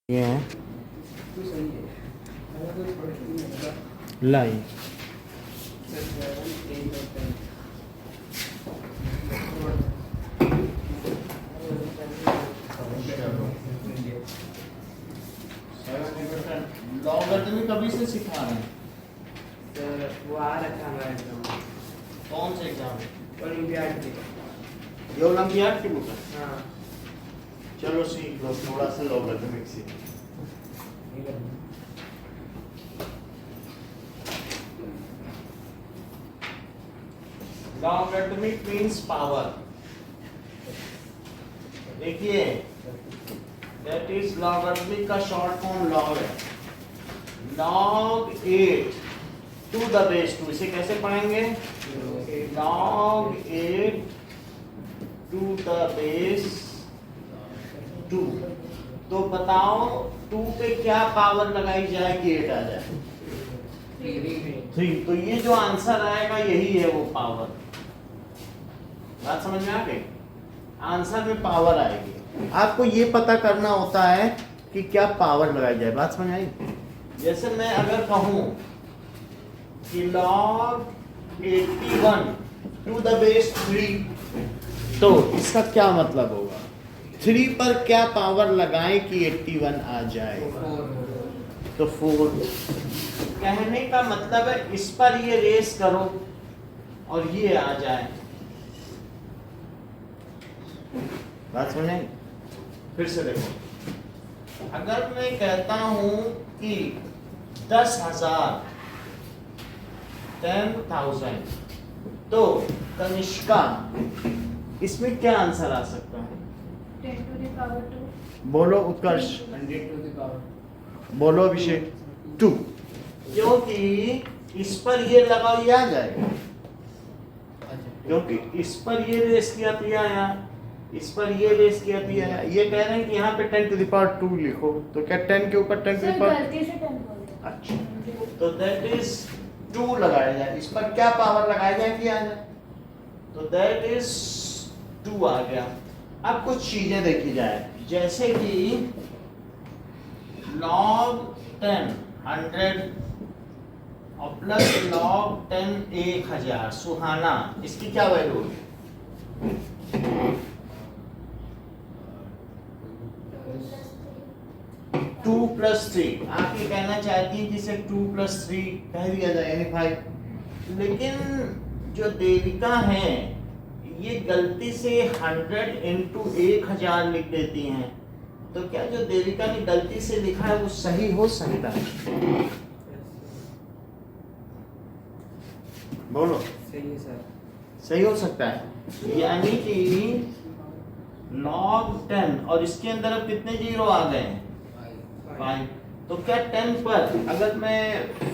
ये है लाई लॉगरिथमिक कभी से सिखा रहे हैं? वो आ रखा हमारा एग्जाम। कौन से एग्जाम? ओलंपियाड की। ये ओलंपियाड की बुक है। हाँ। चलो सीख लो थोड़ा सा लॉगरिथमिक सीख। Logarithmic means power. देखिए दैट इज लॉगरिथमिक का शॉर्ट फॉर्म लॉग है। log 8 टू द बेस 2, इसे कैसे पढ़ेंगे? log 8 to the base 2। तो बताओ 2 पे क्या पावर लगाई जाए कि 8 आ जाए? 3। तो ये जो आंसर आएगा यही है वो पावर। बात समझ में आ गई? आंसर में पावर आएगी। आपको ये पता करना होता है कि क्या पावर लगाई जाए। बात समझ आई? जैसे मैं अगर कहूं कि log 81 टू द बेस 3, तो इसका क्या मतलब होगा? 3 पर क्या पावर लगाएं कि 81 आ जाए? तो 4। कहने का मतलब है इस पर ये रेस करो और ये आ जाए। बात समझ आई? फिर से देखो, अगर मैं कहता हूं कि 10,000 तो तनिष्का, इसमें क्या आंसर आ सकता है? 10 to the power 2। बोलो उत्कर्ष। 100 to the power। बोलो अभिषेक। 2। क्योंकि इस पर ये लगाओ ये आ जाएगा, क्योंकि इस पर ये रेस किया तो ये आया, इस पर ये रेस किया तो ये आया। ये कह रहे हैं कि यहाँ पे 10 to the power 2 लिखो, तो क्या 10 के ऊपर 10 to the power? गलती से 10 बोल दिया। अच्छा, तो दैट इज 2 लगाया जाए। इस पर क्या पावर लगाया जाए कि आ जाए? तो दैट इज 2 आ गया। अब कुछ चीजें देखी जाए, जैसे कि log 10 100 और प्लस log 10 1000 सुहाना, इसकी क्या वैल्यू होगी? 2 + 3। आप ये कहना चाहती हैं जिसे 2 + 3 कह दिया जाए यानी 5। लेकिन जो देविका है ये गलती से 100 × 1000 लिख देती हैं, तो क्या जो देविका ने गलती से लिखा है वो सही हो सकता है? बोलो। सही है सर। सही हो सकता है, यानी कि log 10 और इसके अंदर अब कितने जीरो आ गए हैं? 5। तो क्या 10 पर अगर मैं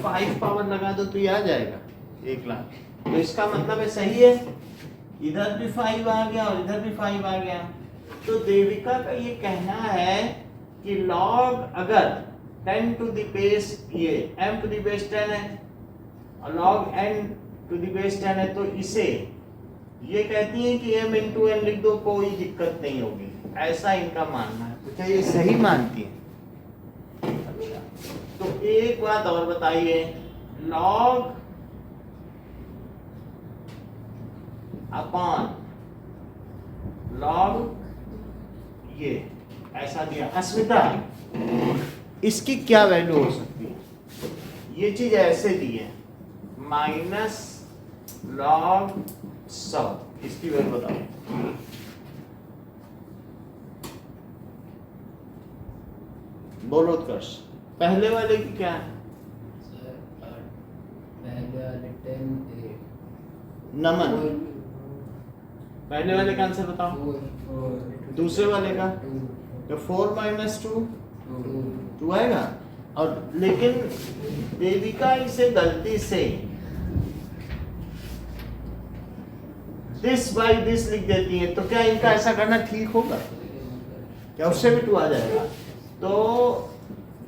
5 पावर लगा दूं तो ये आ जाएगा 1 लाख? तो इसका मतलब है सही है, इधर भी 5 आ गया और इधर भी 5 आ गया। तो देविका का ये कहना है कि log अगर 10 to the base ये m to the base 10 है और log n to the base 10 है, तो इसे ये कहती है कि m × n लिख दो, कोई दिक्कत नहीं होगी, ऐसा इनका मानना है। तो क्या ये सही मानती है? अच्छा, तो एक बात और बताइए, log अपॉन log ये ऐसा दिया। अस्मिता, इसकी क्या वैल्यू हो सकती है? ये चीज ऐसे दी है -log 100, इसकी वैल्यू बताओ। बोलो उत्कर्ष। पहले वाले की क्या है? नमन, पहले वाले का आंसर बताओ। दूसरे वाले का तो 4 - 2 आएगा। और लेकिन देविका इसे गलती से दिस बाई दिस लिख देती है, तो क्या इनका ऐसा करना ठीक होगा? क्या उससे भी 2 आ जाएगा? तो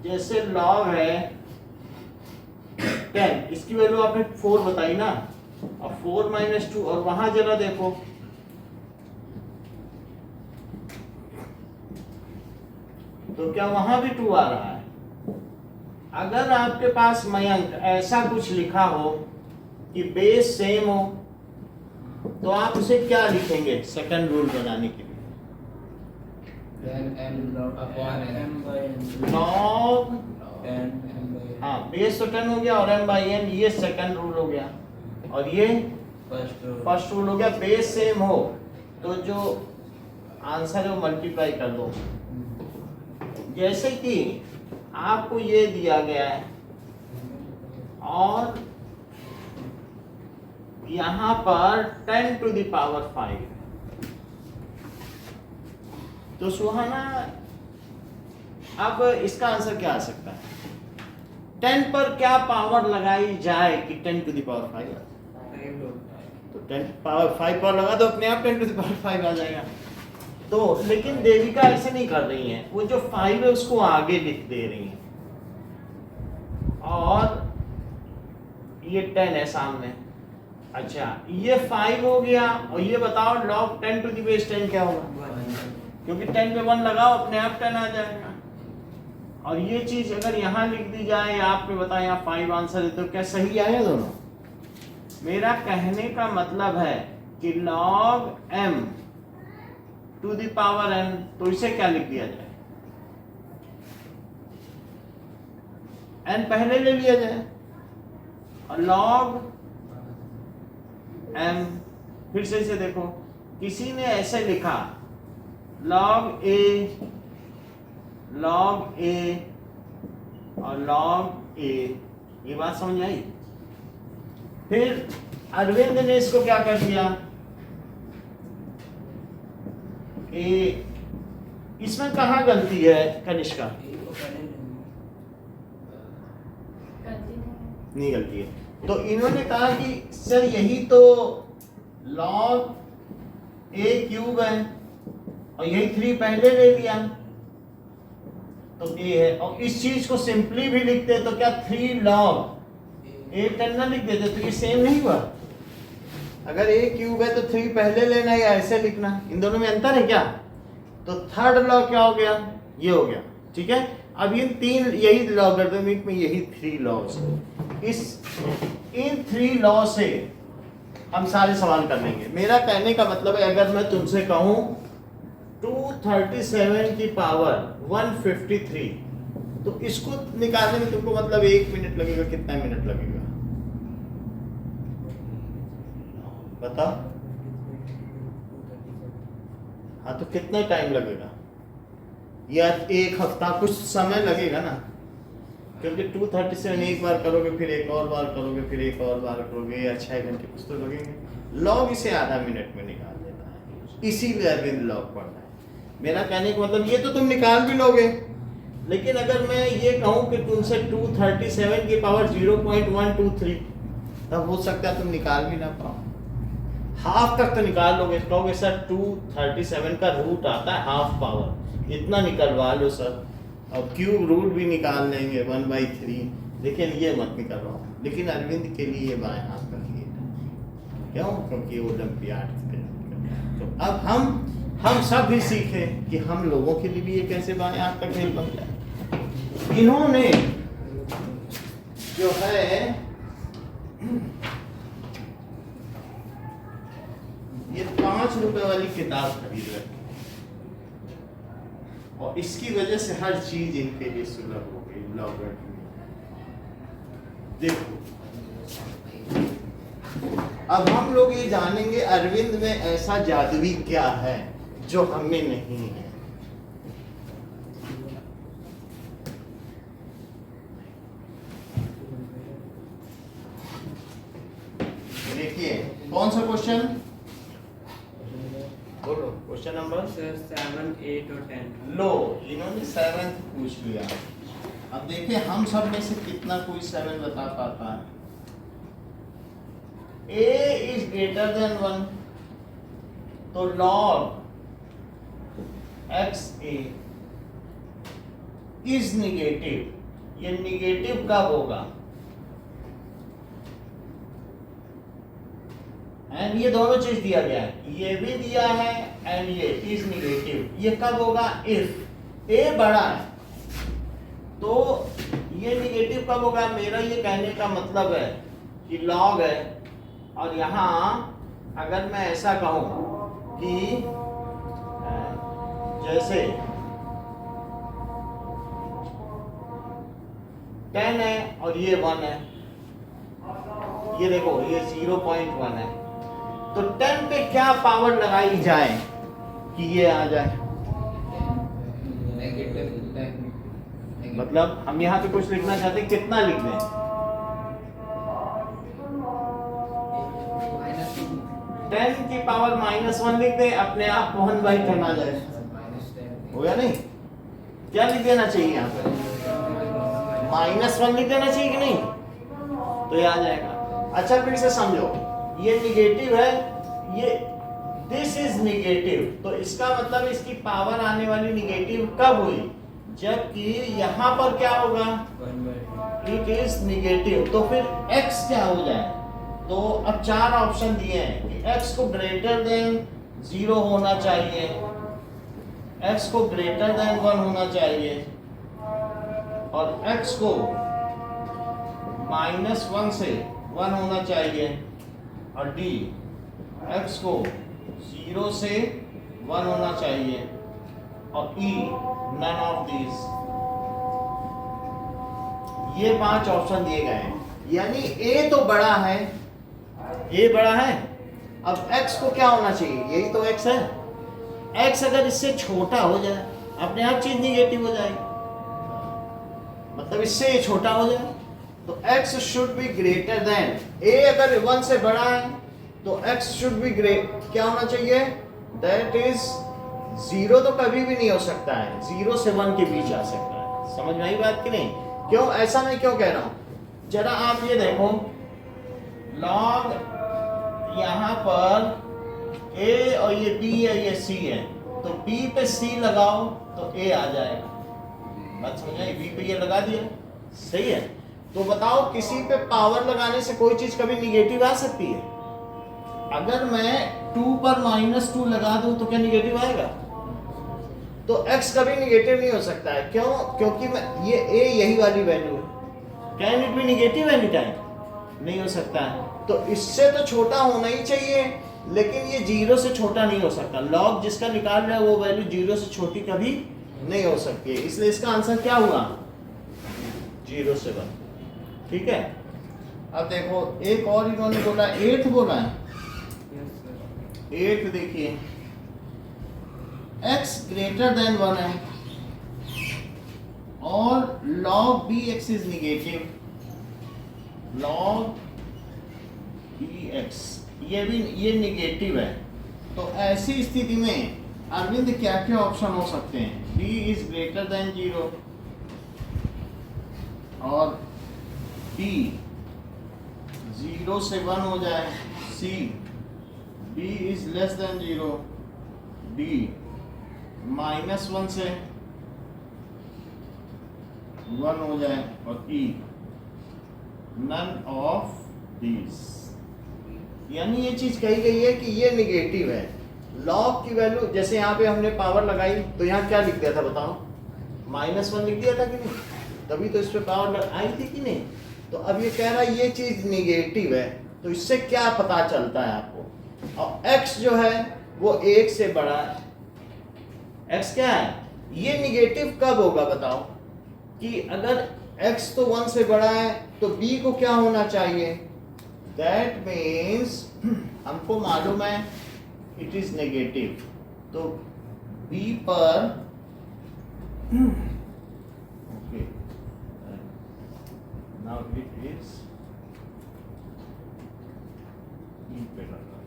जैसे log है 10, इसकी वैल्यू आपने 4 बताई ना, अब 4 - 2 और वहां जरा देखो तो क्या वहां भी 2 आ रहा है? अगर आपके पास मयंक ऐसा कुछ लिखा हो कि बेस सेम हो, तो आप उसे क्या लिखेंगे सेकंड रूल बनाने के लिए? लॉग, हाँ बेस तो 10 हो गया और m/n ये सेकंड रूल हो गया, और ये फर्स्ट रूल हो गया। बेस सेम हो तो जो आंसर है वो मल्टीप्लाई कर दो। जैसे कि आपको ये दिया गया है और यहां पर 10 to the power 5, तो सुहाना अब इसका आंसर क्या आ सकता है? 10 पर क्या पावर लगाई जाए कि 10 to the power 5 आ? तो 10 पावर 5 पर लगा दो, अपने आप 10 to the power 5 आ जाएगा। तो लेकिन देविका ऐसे नहीं कर रही हैं, वो जो 5 है उसको आगे लिख दे रही हैं, और ये 10 है सामने। अच्छा ये 5 हो गया, और ये बताओ log 10 to the base 10 क्या होगा? क्योंकि 10 पे 1 लगाओ अपने आप 10 आ जाएगा। और ये चीज अगर यहाँ लिख दी जाए, आपने बताया यहाँ 5 आंसर है, तो क्या सही आया दोनों? मेरा कहने का मतलब है कि log m to the power n, तो इसे क्या लिख दिया जाए? n पहले ले लिया जाए, और log m फिर से इसे देखो, किसी ने ऐसे लिखा log a और log a, ये बात समझ आई? फिर अरविंद ने इसको क्या कर दिया, इसमें कहाँ गलती है कनिष्का? नहीं गलती है। तो इन्होंने कहा कि सर यही तो log a क्यूब है, और यही 3 पहले ले लिया, तो a है। और इस चीज को सिंपली भी लिखते तो क्या 3 log a 10 ना लिख देते, तो ये सेम नहीं हुआ? अगर a क्यूब है तो 3 पहले लेना या ऐसे लिखना, इन दोनों में अंतर है क्या? तो थर्ड लॉ क्या हो गया? ये हो गया, ठीक है। अब इन 3 यही लॉगरिथमिक में यही 3 लॉज, इन 3 लॉ से हम सारे सवाल कर लेंगे। मेरा कहने का मतलब है, अगर मैं तुमसे कहूं 237 की पावर 153, तो इसको निकालने में तुमको मतलब 1 मिनट लगेगा, कितना मिनट लगेगा बता? हाँ तो कितना टाइम लगेगा? या 1 हफ्ता, कुछ समय लगेगा ना, क्योंकि 237 एक बार करोगे, फिर एक और बार करोगे, फिर एक और बार करोगे, या 6 घंटे कुछ तो लगेंगे। लॉग इसे आधा मिनट में निकाल देता है, इसीलिए अरविंद लॉग पढ़ना है। मेरा कहने का मतलब ये तो तुम निकाल भी लोगे, लेकिन अगर मैं ये कहूं कि तुमसे 237 की पावर 0.123, तब हो सकता है तुम निकाल भी ना पाओ। हाफ तक तो निकाल लोगे, कहोगे सर 237 का रूट आता है हाफ पावर, इतना निकलवा लो सर, और क्यूब रूट भी निकाल लेंगे 1/3, लेकिन ये मत निकलवाओ। लेकिन अरविंद के लिए बाएं हाथ का खेल, क्यों? क्योंकि वो ओलंपियाड। तो अब हम सब भी सीखे कि हम लोगों के लिए भी ये कैसे बाएं हाथ का खेल बन जाए। इन्होंने जो है ये 5 रुपए वाली किताब खरीद रखी, और इसकी वजह से हर चीज इनके लिए सुलभ हो गई। लॉगरिथम देखो, अब हम लोग ये जानेंगे अरविंद में ऐसा जादुई क्या है जो हमें नहीं है। देखिए कौन सा क्वेश्चन बोलो, क्वेश्चन नंबर 7, 8 और 10। लो, इन्होंने 7 पूछ लिया। अब देखिए हम सब में से कितना कोई 7 बता पाता है। a is greater than 1, तो log xa is negative, ये निगेटिव कब होगा? एंड ये दोनों चीज दिया गया है, ये भी दिया है एंड ये इज निगेटिव, ये कब होगा? इफ a बड़ा है कब होगा? मेरा ये कहने का मतलब है कि लॉग है और यहाँ अगर मैं ऐसा कहूँ कि जैसे 10 है और ये 1 है, ये देखो ये 0.1 है, तो 10 पे क्या पावर लगाई जाए कि ये आ जाए? मतलब हम यहाँ पे कुछ लिखना चाहते हैं, कितना लिख दें? टेन की पावर -1 लिख दें, अपने आप को 1/10 आ जाए, हो गया नहीं? क्या लिख देना चाहिए यहाँ पे? -1 लिख देना चाहिए कि नहीं? तो ये आ जाएगा। अच्छा फिर से समझो, ये निगेटिव है, ये दिस इज निगेटिव, तो इसका मतलब इसकी पावर आने वाली निगेटिव कब हुई? जबकि यहाँ पर क्या होगा? इट इज निगेटिव, तो फिर x क्या हो जाए? तो अब 4 ऑप्शन दिए हैं कि x को ग्रेटर देन 0 होना चाहिए, x को ग्रेटर देन 1 होना चाहिए, और x को -1 से 1 होना चाहिए, और d x को 0 से 1 होना चाहिए, और e none of these। ये 5 ऑप्शन दिए गए हैं, यानी a तो बड़ा है, a बड़ा है, अब x को क्या होना चाहिए? यही तो x है, x अगर इससे छोटा हो जाए अपने आप चीज निगेटिव हो जाएगी, मतलब इससे ये छोटा हो जाए, तो x should be greater than, a अगर 1 से बड़ा है तो x शुड बी क्या होना चाहिए? दैट इज 0 तो कभी भी नहीं हो सकता है, 0 से 1 के बीच आ सकता है। समझ में आई बात कि नहीं? क्यों ऐसा मैं क्यों कह रहा हूं? जरा आप ये देखो, लॉग यहाँ पर a और ये b है, ये c है, तो b पे c लगाओ तो a आ जाएगा। बात समझ आई? b पे ये लगा दिया, सही है। तो बताओ किसी पे पावर लगाने से कोई चीज कभी निगेटिव आ सकती है? अगर मैं 2 पर -2 लगा दूं तो क्या निगेटिव आएगा? तो x कभी निगेटिव नहीं हो सकता है, क्यों? क्योंकि मैं ये a यही वाली वैल्यू है, can it be negative any time? नहीं हो सकता है, तो इससे तो छोटा होना ही चाहिए, लेकिन ये 0 से छोटा नहीं हो सकता। लॉग जिसका निकाल रहा है वो वैल्यू 0 से छोटी कभी नहीं हो सकती है, इसलिए इसका आंसर क्या हुआ? 0 से 1। ठीक है, अब देखो एक और इन्होंने बोला 8 बोला है, 8 देखिए x ग्रेटर देन 1 है और log bx is negative, log bx ये निगेटिव है, तो ऐसी स्थिति में अरविंद क्या क्या ऑप्शन हो सकते हैं? b इज ग्रेटर देन 0 और b 0 से 1 हो जाए, c b is less than 0, d -1 से 1 हो जाए, और e none of these। यानी ये चीज कही गई है कि ये निगेटिव है। लॉग की वैल्यू जैसे यहाँ पे हमने पावर लगाई तो यहाँ क्या लिख दिया था बताओ? -1 लिख दिया था कि नहीं? तभी तो इस पे पावर आई थी कि नहीं? तो अब ये कह रहा है ये चीज निगेटिव है, तो इससे क्या पता चलता है आपको? और x जो है वो 1 से बड़ा है, x क्या है? ये निगेटिव कब होगा बताओ? कि अगर x तो 1 से बड़ा है तो b को क्या होना चाहिए? दैट मीन्स हमको मालूम है इट इज नेगेटिव, तो b पर okay now it is e पे लगा,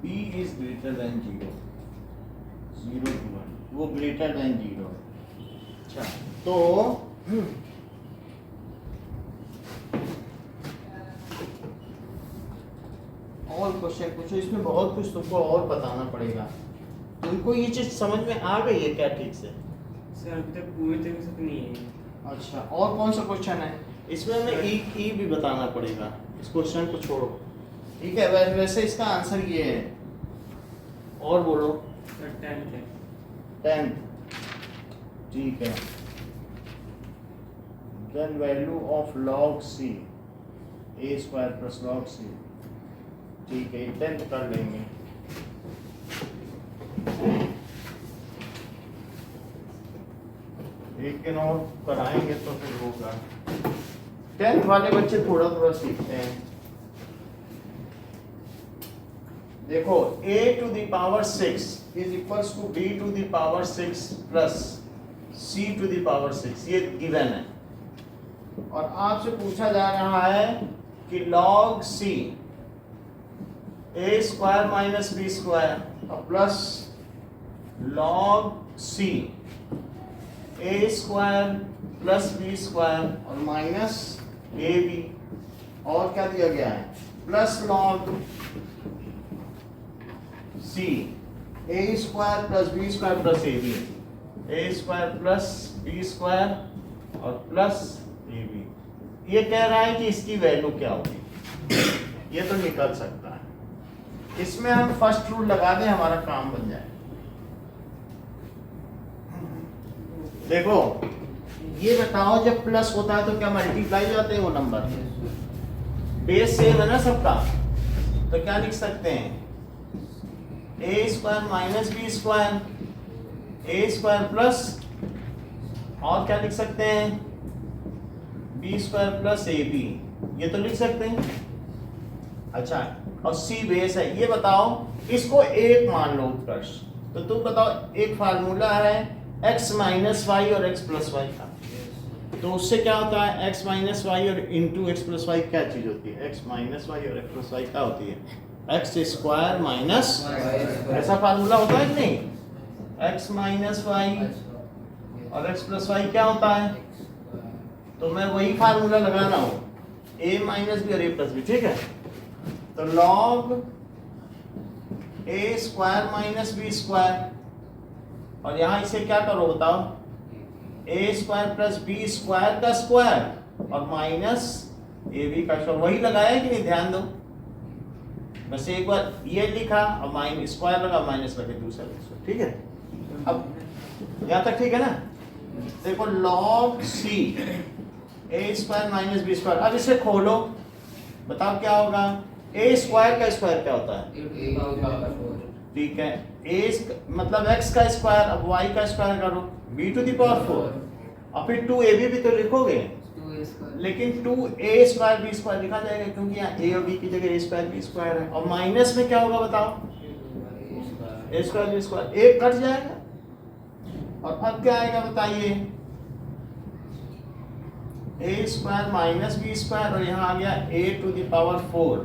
b is greater than 0, 0 to 1, वो ग्रेटर देन 0। अच्छा तो और क्वेश्चन पूछो, इसमें बहुत कुछ तुमको और बताना पड़ेगा। तुमको ये चीज समझ में आ गई है क्या ठीक से? सर अभी तक पूरे तरीके से तो नहीं है। अच्छा और कौन सा क्वेश्चन है? इसमें हमें ई भी बताना पड़ेगा, इस क्वेश्चन को छोड़ो। ठीक है, वैसे इसका आंसर ये है, और बोलो। सर 10th है। 10 ठीक है, then value of log c a square plus log c, ठीक है, 10 कर लेंगे। एक दिन और कराएंगे तो फिर होगा। 10th वाले बच्चे थोड़ा थोड़ा सीखते हैं। देखो a to the power 6 is equals to b to the power 6 plus c to the power 6, ये गिवन है। और आपसे पूछा जा रहा है कि log c a square minus b square और plus log c a square plus b square और माइनस ए बी, और क्या दिया गया है, plus log c a square plus b square plus A B, a square plus b square और plus A B. ये कह रहा है कि इसकी वैल्यू क्या होगी, ये तो निकल सकता है। इसमें हम फर्स्ट रूल लगा दें, हमारा काम बन जाए। देखो ये बताओ, जब प्लस होता है तो क्या मल्टीप्लाई जाते हैं वो नंबर, बेस सेम है ना सबका, तो क्या लिख सकते हैं, A square minus B square, A square plus, और क्या लिख सकते हैं, B square plus A B, ये तो लिख सकते हैं। अच्छा, और सी बेस है। ये बताओ, इसको एक मान लो उत्कर्ष, तो तुम बताओ, एक फार्मूला है x माइनस वाई और x प्लस वाई का, तो उससे क्या होता है, x माइनस वाई और इंटू एक्स प्लस वाई क्या चीज होती है, x माइनस वाई और x प्लस वाई क्या होती है, x स्क्वायर माइनस, ऐसा फार्मूला होता है कि नहीं, x माइनस वाई और x प्लस वाई क्या होता है, तो मैं वही फार्मूला लगा रहा हूँ, a माइनस बी और a प्लस बी, ठीक है। तो log a square minus B square, और यहाँ इसे क्या करो बताओ, a square plus B square का स्क्वायर और माइनस ए बी का स्क्वायर, वही लगाया कि नहीं, ध्यान दो, बस एक बार ये लिखा और माइनस स्क्वायर लगा, माइनस लगे दूसरा, ठीक है। अब यहाँ तक ठीक है ना। देखो log c a square minus B square, अब इसे खोलो, बताओ क्या होगा, a स्क्वायर का स्क्वायर क्या होता है, ठीक है, a मतलब x का स्क्वायर, अब y का स्क्वायर करो, b टू द पावर 4, और फिर 2ab भी तो लिखोगे, लेकिन 2a स्क्वायर b स्क्वायर लिखा जाएगा, क्योंकि यहाँ a और b की जगह a स्क्वायर b स्क्वायर है। और माइनस में क्या होगा बताओ, a स्क्वायर b स्क्वायर, एक कट जाएगा, और अब क्या आएगा बताइए, a square minus b square, और यहाँ आ गया a to the power 4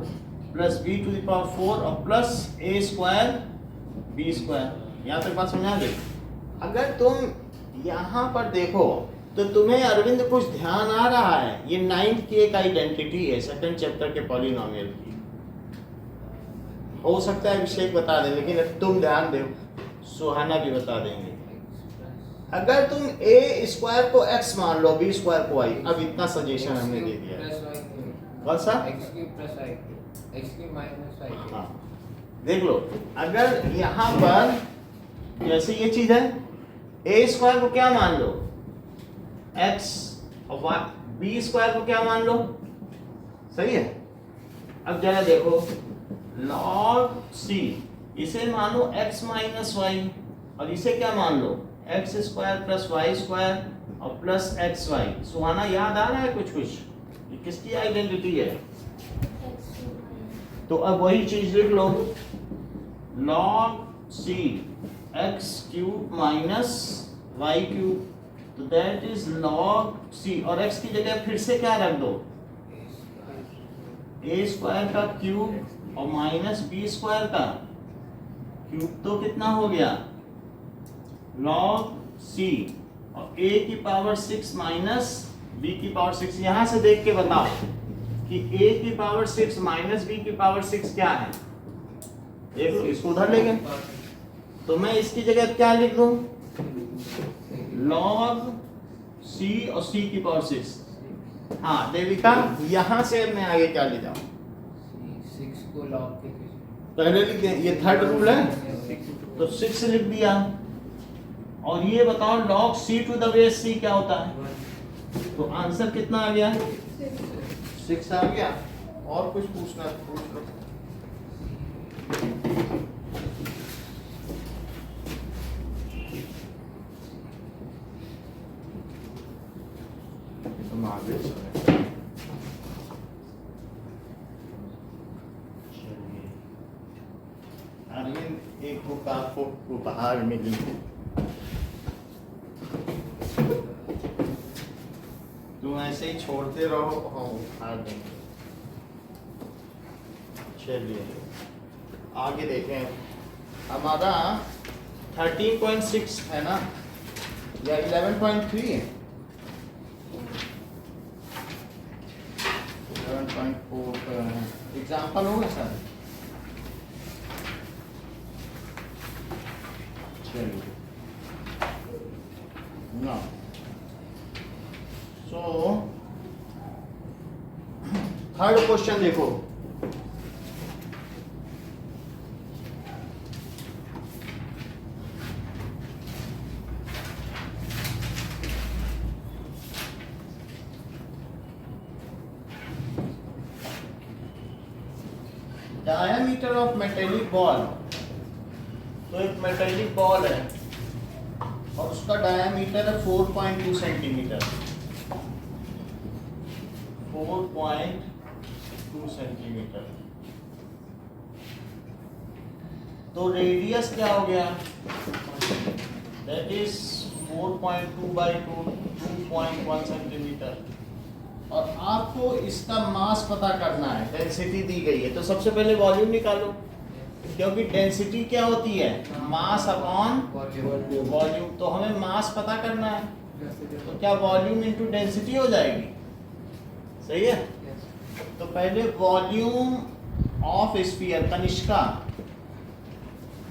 plus b to the power 4 और plus a square b square. यहाँ तक बात समझा गई। अगर तुम यहाँ पर देखो तो तुम्हें अरविंद कुछ ध्यान आ रहा है, ये 9th की एक आइडेंटिटी है सेकंड चैप्टर के पॉलिनोमियल की, हो सकता है अभिषेक बता दे, लेकिन अब तुम ध्यान दो, सुहाना भी बता देंगे। अगर तुम a स्क्वायर को x मान लो, b स्क्वायर को y, अब इतना सजेशन हमने दे दिया है, कौन सा, हाँ देख लो, अगर यहाँ पर जैसे ये चीज है, a स्क्वायर को क्या मान लो, x, और b स्क्वायर को क्या मान लो, सही है। अब जरा देखो log c, इसे मानो x माइनस वाई, और इसे क्या मान लो, X square plus Y square और प्लस एक्स वाई। सुहाना याद आ रहा है कुछ कुछ, ये किसकी आइडेंटिटी है, तो अब वही चीज लिख लो, log c x cube minus Y cube, तो दैट इज log c, और x की जगह फिर से क्या रख दो, a स्क्वायर का क्यूब और माइनस b स्क्वायर का क्यूब, तो कितना हो गया, log c और a की पावर 6 माइनस b की पावर 6। यहां से देख के बताओ कि a की पावर 6 माइनस b की पावर 6 क्या है, देख लो, इसको उधर ले गए, तो मैं इसकी जगह क्या लिख दूं, log c और c की पावर 6। हाँ देविका, यहां से मैं आगे क्या ले जाऊं, 6 को log के पहले लिख दें, ये थर्ड रूल है, तो 6 लिख दिया, और ये बताओ log c to the base c क्या होता है? तो आंसर कितना आ गया? 6 आ गया। और कुछ पूछना है पूछ लो। तुम आगे चले। अरविंद एक बुक आपको उपहार मिली है, तुम ऐसे ही छोड़ते रहो, हाँ उपहार देंगे। चलिए आगे देखें, हमारा 13.6 है ना या 11.3 है? 11.4 का एग्जाम्पल होगा सर? चलिए ना, सो थर्ड क्वेश्चन देखो, डायमीटर ऑफ मेटेलिक बॉल। तो एक मेटेलिक बॉल है और उसका डायमीटर है 4.2 सेंटीमीटर। 4.2 सेंटीमीटर। तो रेडियस क्या हो गया? That is 4.2 by 2, 2.1 centimetre. और आपको इसका मास पता करना है, डेंसिटी दी गई है, तो सबसे पहले वॉल्यूम निकालो, क्योंकि डेंसिटी क्या होती है? Mass upon volume. तो हमें मास पता करना है, तो क्या वॉल्यूम इनटू डेंसिटी हो जाएगी? सही है। तो पहले volume of sphere, Kanishka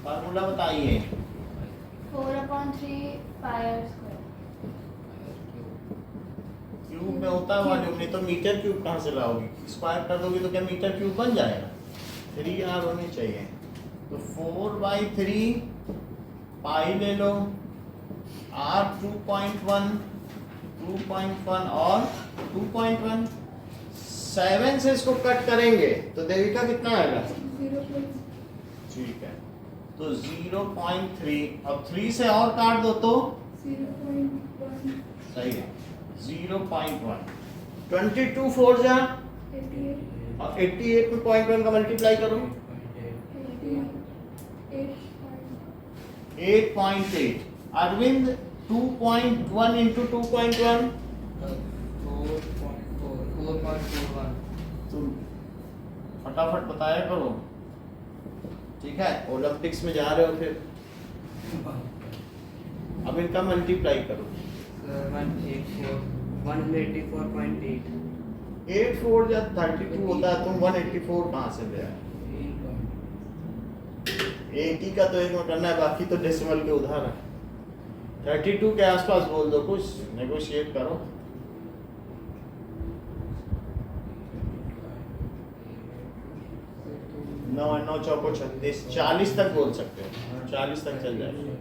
formula बताइए। 4/3 pi r square। क्यूब में होता है वॉल्यूम, नहीं तो मीटर क्यूब कहाँ से लाओगी? स्क्वायर कर दोगे तो क्या मीटर क्यूब बन जाएगा? 3r होनी चाहिए। तो 4/3 पाई ले लो, r 2.1 और 2.1, 7 से इसको कट करेंगे तो देविका कितना आएगा? 0. ठीक है, तो 0.3, अब 3 से और काट दो तो 0.1. सही है, 0.1। 22 4 जा 88. और 88 में 0.1 का मल्टीप्लाई करो, 8.8। अरविंद 2.1 इंटू 2.1 4.41। तुम फटाफट बताया करो, ठीक है? ओलंपिक्स में जा रहे हो फिर। अब इनका मल्टीप्लाई करो, 184.8। 8 4 जा 32 होता है, तुम 184 कहाँ से ले आए? 80 का तो एक में करना है, बाकी तो डेसिमल के उधार है। 32 के आसपास बोल दो, कुछ नेगोशिएट करो। 9 9 चौको 36, 40 तक बोल सकते हो, 40 तक चल जाएगा।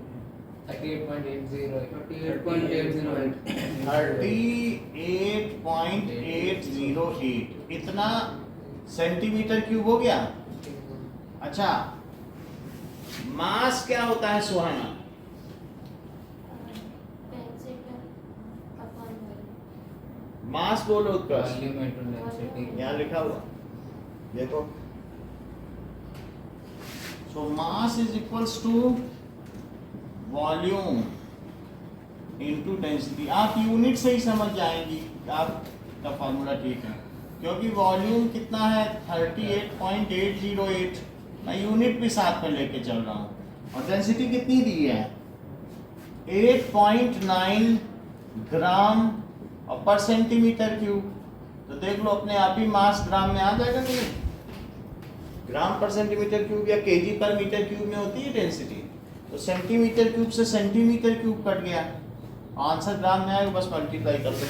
38.808 इतना सेंटीमीटर क्यूब हो गया। अच्छा, मास क्या होता है सुहाना? मास बोलो उत्कर्ष, यहाँ लिखा हुआ देखो। So mass is equals to volume into density. आप यूनिट से ही समझ जाएंगी, आपका फॉर्मूला ठीक है, क्योंकि वॉल्यूम कितना है? 38.808। मैं यूनिट भी साथ में लेके चल रहा हूँ। और डेंसिटी कितनी दी है? 8.9 ग्राम और पर सेंटीमीटर क्यूब। तो देख लो अपने आप ही मास ग्राम में आ जाएगा कि नहीं? ग्राम पर सेंटीमीटर क्यूब या केजी पर मीटर क्यूब में होती है डेंसिटी। तो सेंटीमीटर क्यूब से सेंटीमीटर क्यूब कट गया, आंसर ग्राम में आएगा, बस मल्टीप्लाई कर दो।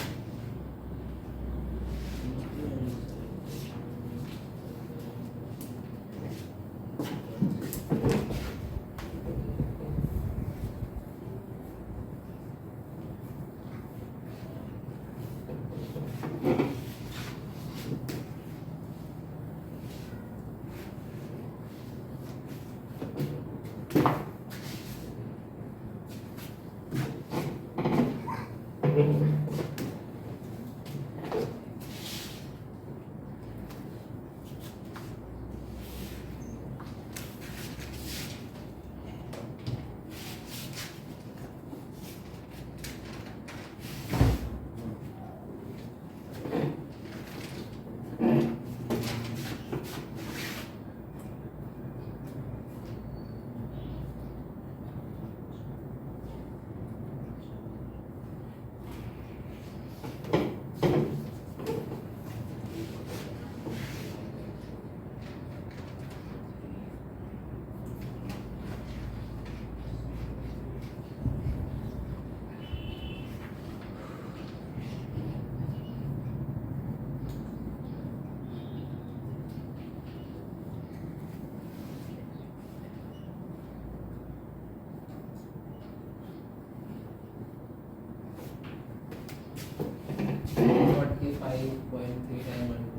5.3912.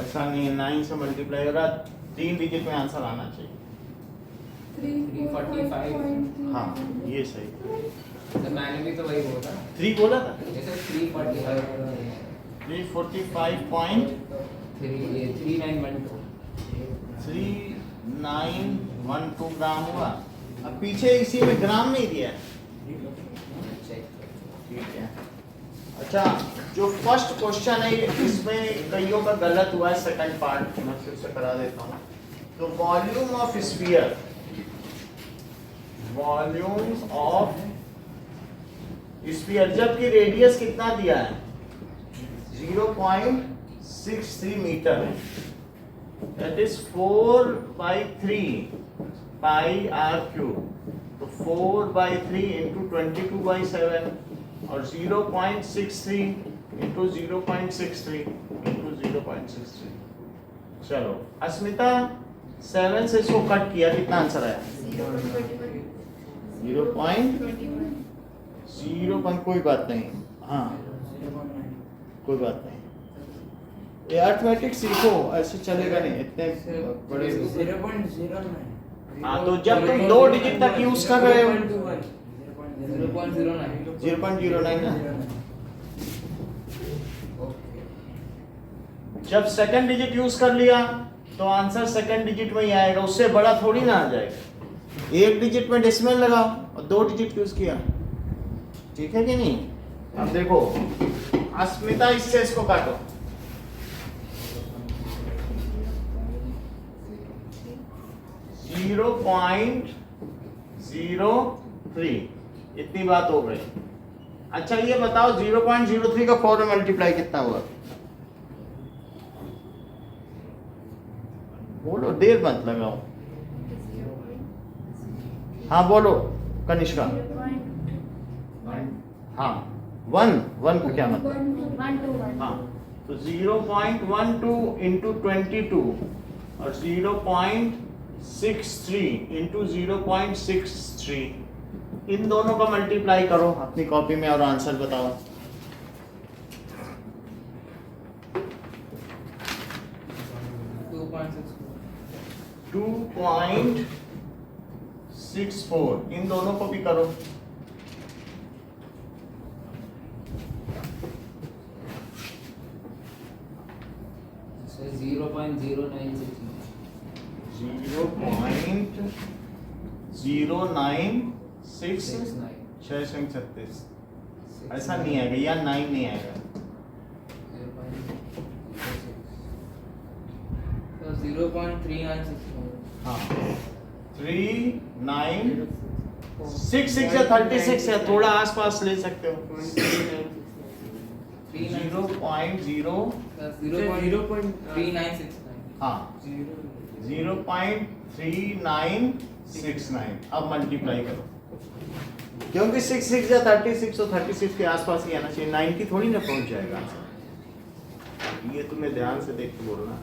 ऐसा नहीं है, 9 से मल्टीप्लाई हो रहा, 3 डिजिट में आंसर आना चाहिए। 345. हाँ ये सही। तो मैंने भी तो वही बोला 3 बोला था। जैसे 345 3912 ग्राम हुआ। अब पीछे इसी में ग्राम नहीं दिया है। ठीक है। अच्छा, जो फर्स्ट क्वेश्चन है इसमें कईयों का गलत हुआ है, सेकंड पार्ट मैं फिर से करा देता हूँ। तो volume of sphere, volume of sphere, जबकि रेडियस कितना दिया है 0.63 metre, that is 4/3 pi R cube. तो 4/3 इंटू 22/7 और 0.63 इंटू 0.63 इंटू 0.63। चलो अस्मिता 7 से इसको कट किया, कितना आंसर आया 0.0, कोई बात नहीं। हाँ कोई बात नहीं, ये अर्थमेटिक सीखो, ऐसे चलेगा नहीं इतने बड़े। 0.09। हाँ तो जब तुम 2 डिजिट तक यूज कर रहे हो 0.09 ना, जब सेकंड डिजिट यूज कर लिया तो आंसर सेकंड डिजिट में ही आएगा, उससे बड़ा थोड़ी ना आ जाएगा। 1 डिजिट में डेसिमल लगाओ और 2 डिजिट यूज किया, ठीक है कि नहीं। अब देखो अस्मिता, इससे इसको काटो, 0.03, इतनी बात हो गई। अच्छा ये बताओ 0.03 का 4 में मल्टीप्लाई कितना हुआ, बोलो, देर मत लगाओ। हाँ बोलो कनिष्का। हाँ 1 का क्या मतलब, हाँ तो 0.12 इंटू 22 और 0.63 इंटू 0.63, इन दोनों का मल्टीप्लाई करो अपनी कॉपी में और आंसर बताओ। 2.64, इन दोनों को भी करो। So 0.096. 0.096, 636, ऐसा नहीं आएगा, या 9 नहीं आएगा। So 0.3964. हाँ 3966 या 36 है, थोड़ा आसपास ले सकते हो। 0.3969. हाँ 0.3969। अब मल्टीप्लाई करो, क्योंकि 66 या 36 तो 36 के आसपास ही आना चाहिए, 90 थोड़ी ना पहुंच जाएगा आंसर। ये तुम्हें ध्यान से देख के बोलना।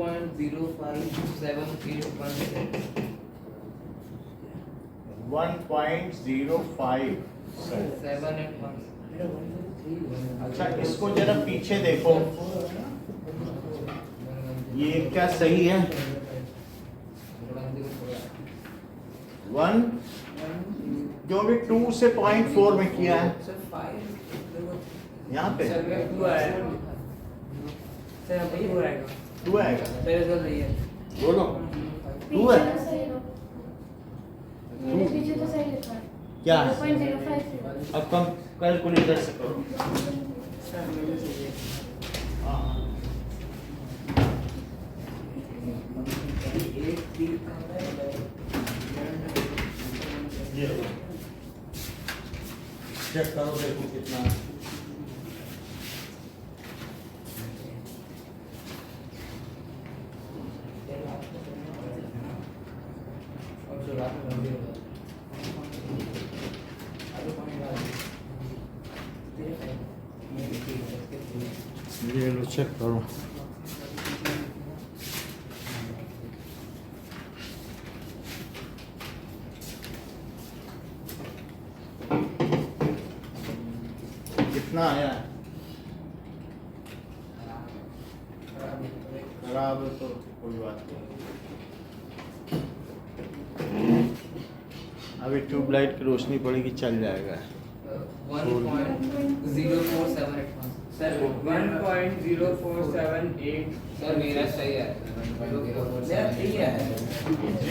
0.057816. 1.05। 781. अच्छा इसको जरा पीछे देखो, ये क्या सही है? 1 क्योंकि 2 से 0.4 में किया है सर 5 यहाँ पे। सर 2 आएगा सर, अब 2 आएगा 2 आएगा, सर, सर नहीं है बोलो 2 पीछे है। तो सही लो। मेरे पीछे तो सही लिखा है। क्या? 0.05। अब कम कैलकुलेटर से करो। सर मुझे चाहिए हाँ। 8 ये लो। चेक करो देखो कितना है। ये लो चेक करो। कितना आया? खराब है तो कोई बात नहीं, अभी ट्यूबलाइट की रोशनी पड़ेगी, चल जाएगा। 1.0478 सर 1.0478 सर मेरा सही है सही है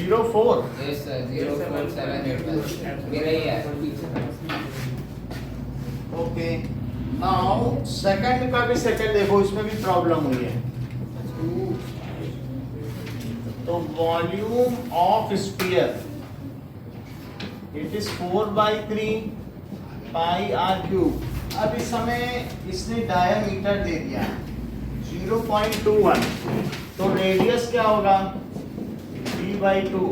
04। यस सर 0478 मेरा ही है ओके नाउ सेकंड का भी सेकंड देखो, इसमें भी प्रॉब्लम हुई है। तो volume of sphere it is 4/3 pi r cube. अब इस समय इसने डायमीटर दे दिया 0.21, तो रेडियस क्या होगा d/2,